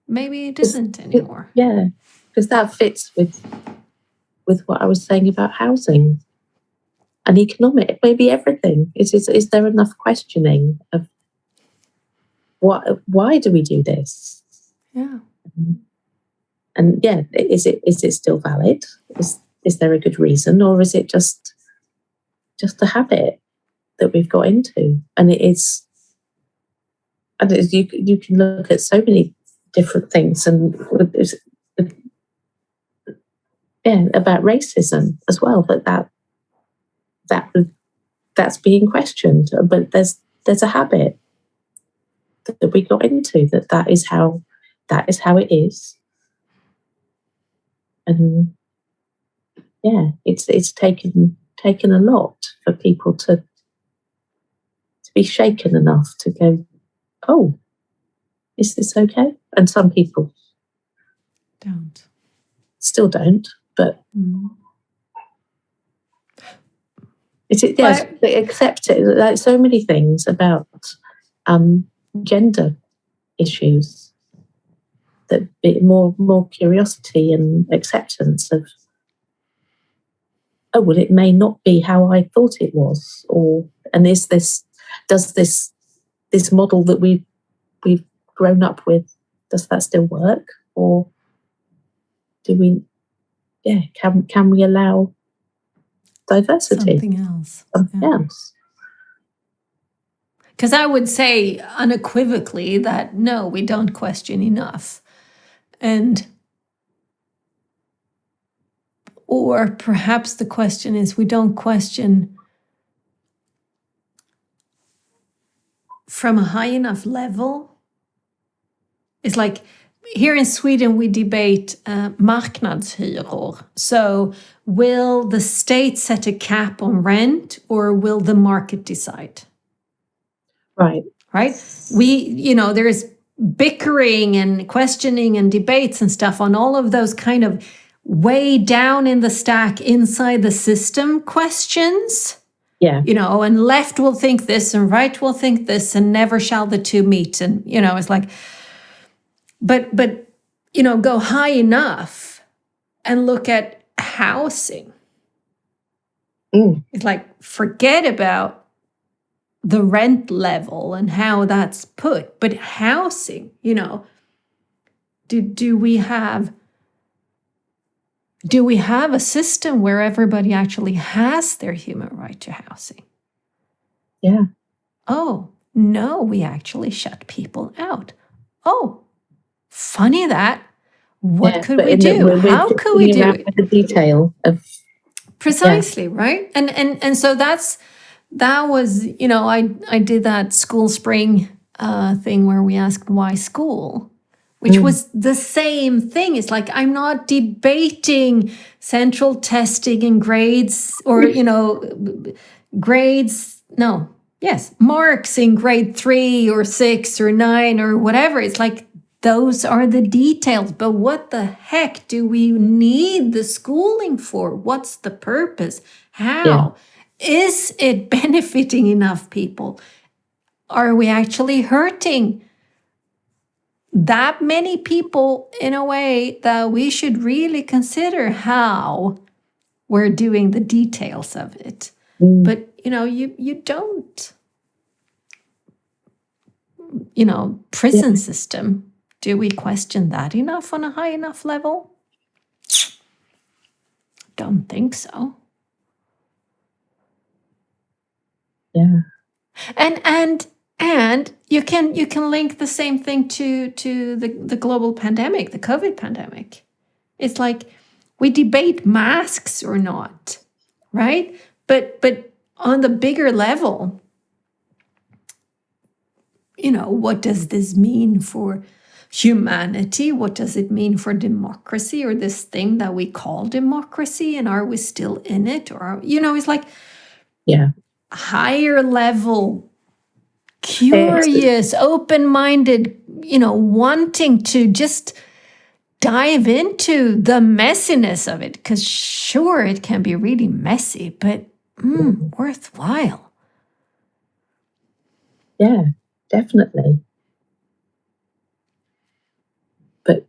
maybe it isn't anymore. Because that fits with what I was saying about housing and economic, maybe everything. Is there enough questioning of why do we do this? And is it still valid? Is there a good reason, or is it just a habit that we've got into? And it is, and you can look at so many different things, and about racism as well. That's being questioned, but there's a habit that we got into that is how it is, and it's taken a lot for people to be shaken enough to go, oh, is this okay? And some people still don't, but they accept it. Like so many things about gender issues, that bit more curiosity and acceptance of, oh, well, it may not be how I thought it was, and does this model that we've grown up with, does that still work, or do we can we allow diversity, something else? Because I would say unequivocally that no, we don't question enough, or perhaps the question is we don't question from a high enough level. It's like here in Sweden we debate marknadshyror. So will the state set a cap on rent, or will the market decide? Right. There's bickering and questioning and debates and stuff on all of those kind of way down in the stack inside the system questions. And left will think this and right will think this, and never shall the two meet. And, it's like, but go high enough and look at housing. It's like, forget about the rent level and how that's put, but housing, do we have a system where everybody actually has their human right to housing? Oh, no, we actually shut people out. Oh, funny that. What could we do? How could we do it? The detail of precisely, right? And so that was, I did that school spring thing where we asked why school, which was the same thing. It's like, I'm not debating central testing and grades or, marks in grade 3 or 6 or 9 or whatever. It's like, those are the details. But what the heck do we need the schooling for? What's the purpose? How? Is it benefiting enough people? Are we actually hurting that many people in a way that we should really consider how we're doing the details of it? But, you don't, prison system. Do we question that enough on a high enough level? Don't think so. Yeah. And you can link the same thing to the global pandemic, the COVID pandemic. It's like, we debate masks or not, right? But on the bigger level, what does this mean for humanity? What does it mean for democracy, or this thing that we call democracy? And are we still in it? Or, it's like, higher level, curious, open-minded, wanting to just dive into the messiness of it. Because sure, it can be really messy, but worthwhile. Yeah, definitely. But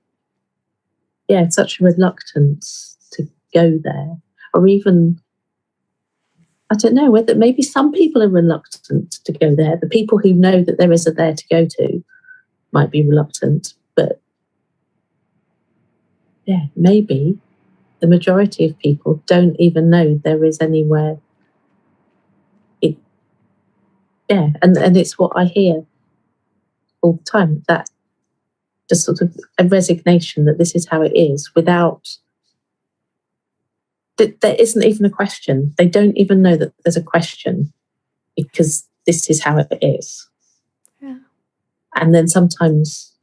yeah, such a reluctance to go there, or even, I don't know, whether maybe some people are reluctant to go there. The people who know that there is a there to go to might be reluctant, but yeah, maybe the majority of people don't even know there is anywhere. And it's what I hear all the time, that just sort of a resignation that this is how it is, without, there isn't even a question. They don't even know that there's a question, because this is how it is. Yeah. And then sometimes,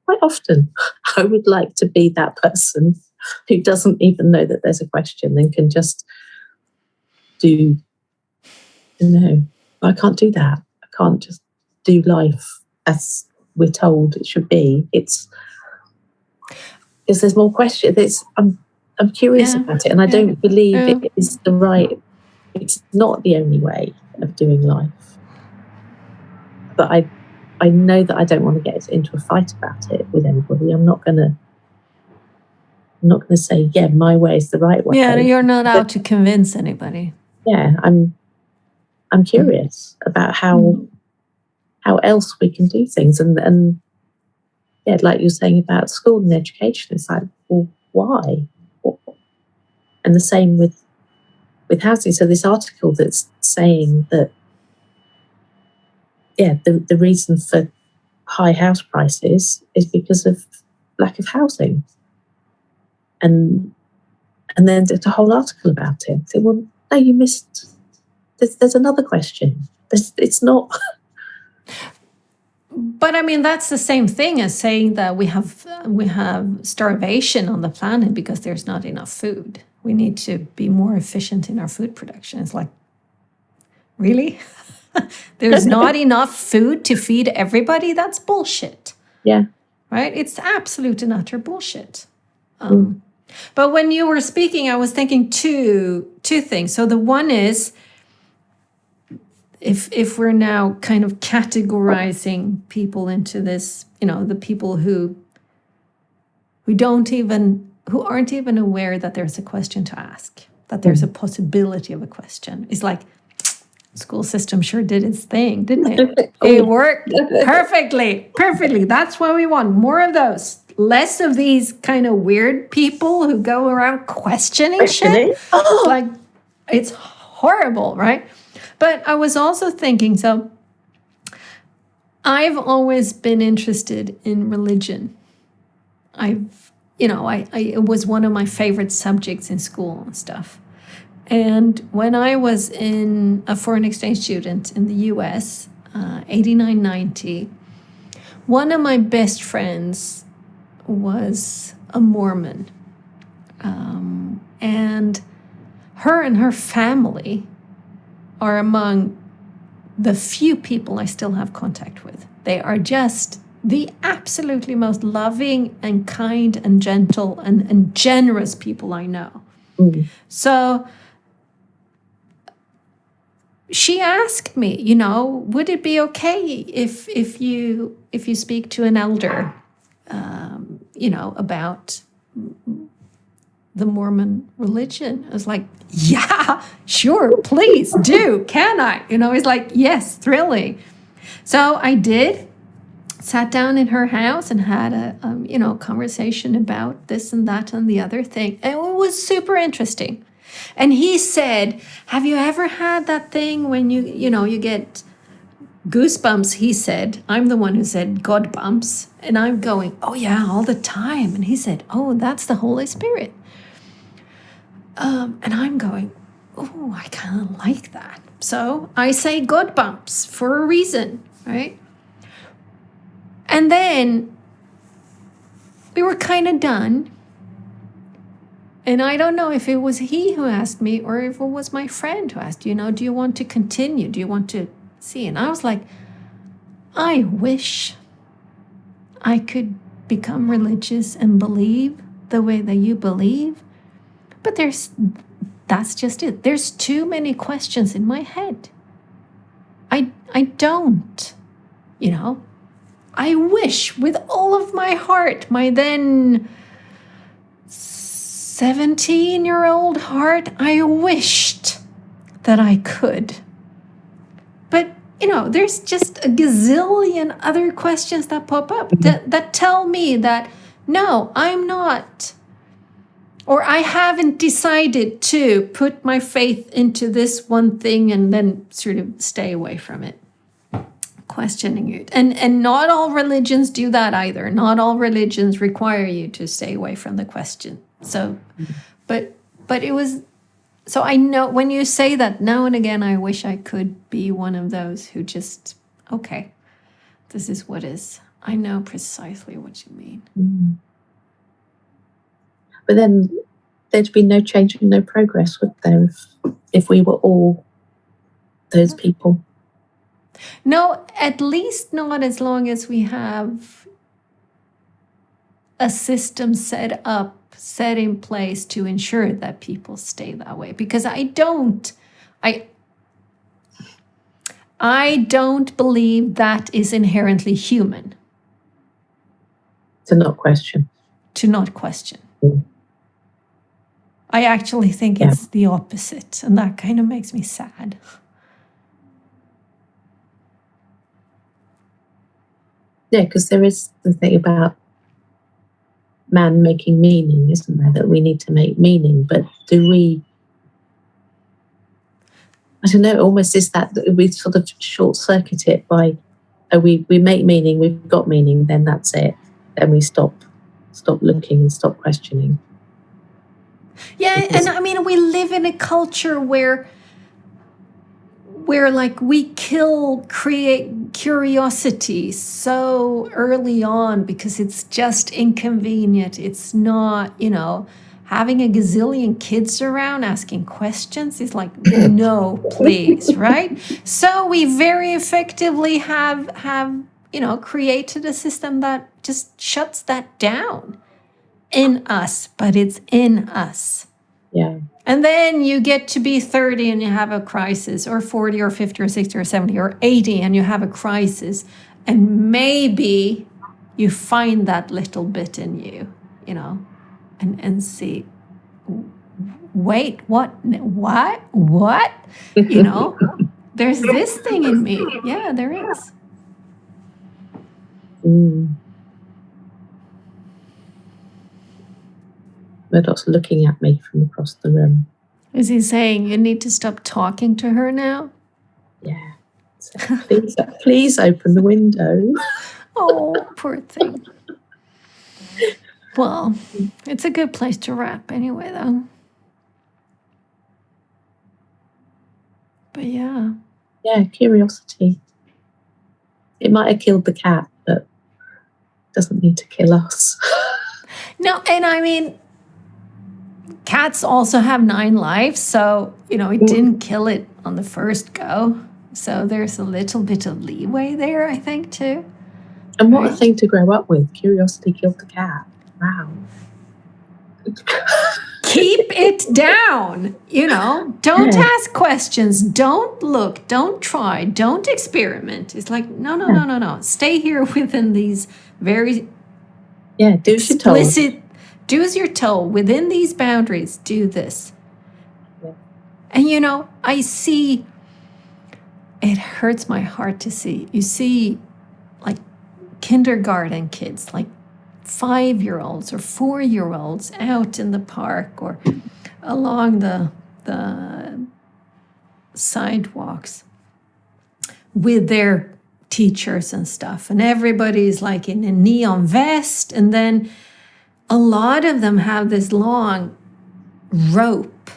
quite often, I would like to be that person who doesn't even know that there's a question and can just do, I can't do that. I can't just do life as we're told it should be. It's because there's more questions. I'm curious about it, and I don't believe it is the right. It's not the only way of doing life. But I know that I don't want to get into a fight about it with anybody. I'm not gonna say, my way is the right way. Yeah, you're not out to convince anybody. Yeah, I'm curious about how else we can do things, and like you're saying about school and education, it's like, well, why? And the same with housing. So this article that's saying that the reason for high house prices is because of lack of housing, and then there's a whole article about it. So, well, no, you missed. There's another question. It's not. But I mean, that's the same thing as saying that we have starvation on the planet because there's not enough food. We need to be more efficient in our food production. It's like, really? There's not enough food to feed everybody? That's bullshit. Yeah. Right? It's absolute and utter bullshit. But when you were speaking, I was thinking two things. So the one is, if we're now kind of categorizing people into this, the people who aren't even aware that there's a question to ask, that there's a possibility of a question. It's like, school system sure did its thing, didn't it? It worked perfectly. That's what we want. More of those. Less of these kind of weird people who go around questioning shit. It's like, it's horrible, right? But I was also thinking, so I've always been interested in religion. It was one of my favorite subjects in school and stuff. And when I was a foreign exchange student in the US, 89, 90, one of my best friends was a Mormon. And her family are among the few people I still have contact with. They are just the absolutely most loving and kind and gentle and generous people I know. So she asked me, would it be okay if you speak to an elder, about the Mormon religion? I was like, yeah, sure, please do. Can I? He's like, yes, thrilling. So I did. Sat down in her house and had a conversation about this and that and the other thing. And it was super interesting. And he said, have you ever had that thing when you get goosebumps? He said, I'm the one who said God bumps. And I'm going, oh yeah, all the time. And he said, oh, that's the Holy Spirit. And I'm going, oh, I kind of like that. So I say God bumps for a reason, right? And then we were kind of done. And I don't know if it was he who asked me or if it was my friend who asked, do you want to continue? Do you want to see? And I was like, I wish I could become religious and believe the way that you believe. But that's just it. There's too many questions in my head. I don't, I wish with all of my heart, my then 17-year-old heart, I wished that I could. But, there's just a gazillion other questions that pop up that tell me that, no, I'm not, or I haven't decided to put my faith into this one thing and then sort of stay away from it. Questioning it. And not all religions do that either. Not all religions require you to stay away from the question. So, but it was, so I know when you say that, now and again, I wish I could be one of those who just, okay, this is what is. I know precisely what you mean. But then there'd be no change and no progress, would there, if we were all those people? No, at least not as long as we have a system set in place to ensure that people stay that way. Because I don't believe that is inherently human. To not question. I actually think it's the opposite, and that kind of makes me sad. Yeah, because there is the thing about man making meaning, isn't there? That we need to make meaning, but do we? I don't know. Almost is that we sort of short circuit it by, we make meaning, we've got meaning, then that's it, then we stop looking and stop questioning. Yeah, and I mean, we live in a culture where like we create curiosity so early on because it's just inconvenient. It's not, having a gazillion kids around asking questions is like, no, please, right? So we very effectively have created a system that just shuts that down in us, but it's in us. Yeah. And then you get to be 30 and you have a crisis, or 40 or 50 or 60 or 70 or 80 and you have a crisis. And maybe you find that little bit in you, and see, wait, what, there's this thing in me. Yeah, there is. Murdoch's looking at me from across the room. Is he saying you need to stop talking to her now? Yeah. So please open the window. Oh, poor thing. Well, it's a good place to wrap anyway, though. But yeah. Yeah, curiosity. It might have killed the cat, but it doesn't need to kill us. No, and I mean, cats also have 9 lives, so, it didn't kill it on the first go. So there's a little bit of leeway there, I think, too. And what a thing to grow up with. Curiosity killed the cat. Wow. Keep it down, Don't ask questions. Don't look. Don't try. Don't experiment. It's like, no. Stay here within these very explicit, do's your toe. Within these boundaries, do this. Yeah. And, I see, it hurts my heart to see. You see, like, kindergarten kids, like 5-year-olds or 4-year-olds out in the park or along the sidewalks with their teachers and stuff, and everybody's like in a neon vest, and then a lot of them have this long rope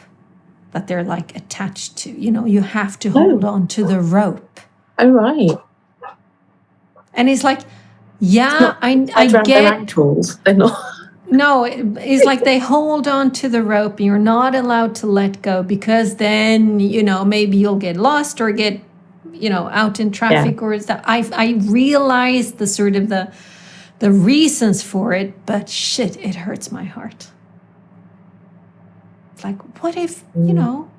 that they're like attached to. You have to hold on to the rope. Oh, right. And it's like, yeah, I get their ankles. They're not. No, it's like they hold on to the rope and you're not allowed to let go, because then, maybe you'll get lost or get, out in traffic or stuff. I realize the sort of the reasons for it, but shit, it hurts my heart. It's like, what if,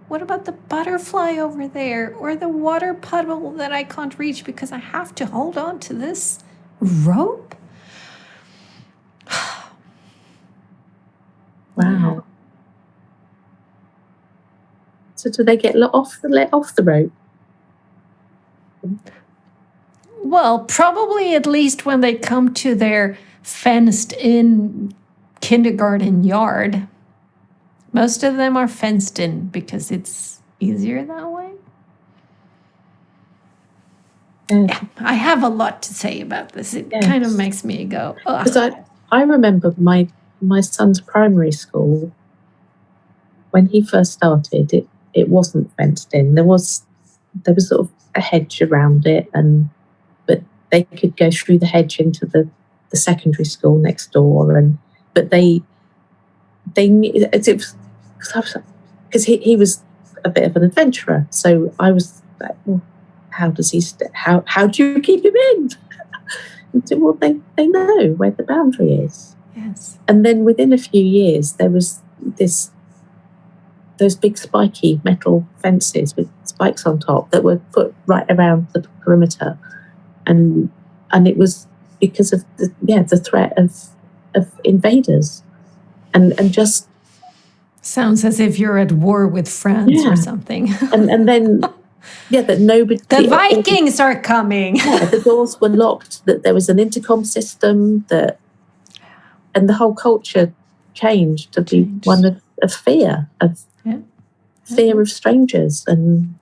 what about the butterfly over there or the water puddle that I can't reach because I have to hold on to this rope? Wow. So do they get let off the rope? Well, probably at least when they come to their fenced-in kindergarten yard. Most of them are fenced in because it's easier that way. Yeah, I have a lot to say about this. It kind of makes me go, ugh. Because I remember my son's primary school, when he first started, it wasn't fenced in. There was sort of a hedge around it, but they could go through the hedge into the secondary school next door, but they knew it because he was a bit of an adventurer. So I was like, well, how does he how do you keep him in? And so, well, they know where the boundary is. Yes. And then within a few years, there was those big spiky metal fences with spikes on top that were put right around the perimeter, and it was because of the threat of invaders, and just sounds as if you're at war with France or something. and then that nobody. The Vikings are coming. Yeah, the doors were locked. That there was an intercom system and the whole culture changed to be one of fear, fear of strangers, and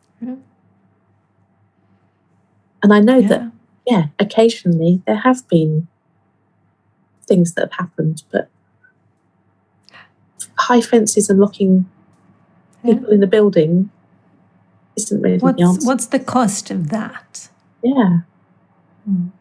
I know that occasionally there have been things that have happened, but high fences and locking people in the building isn't really the answer. What's the cost of that? Yeah. Mm.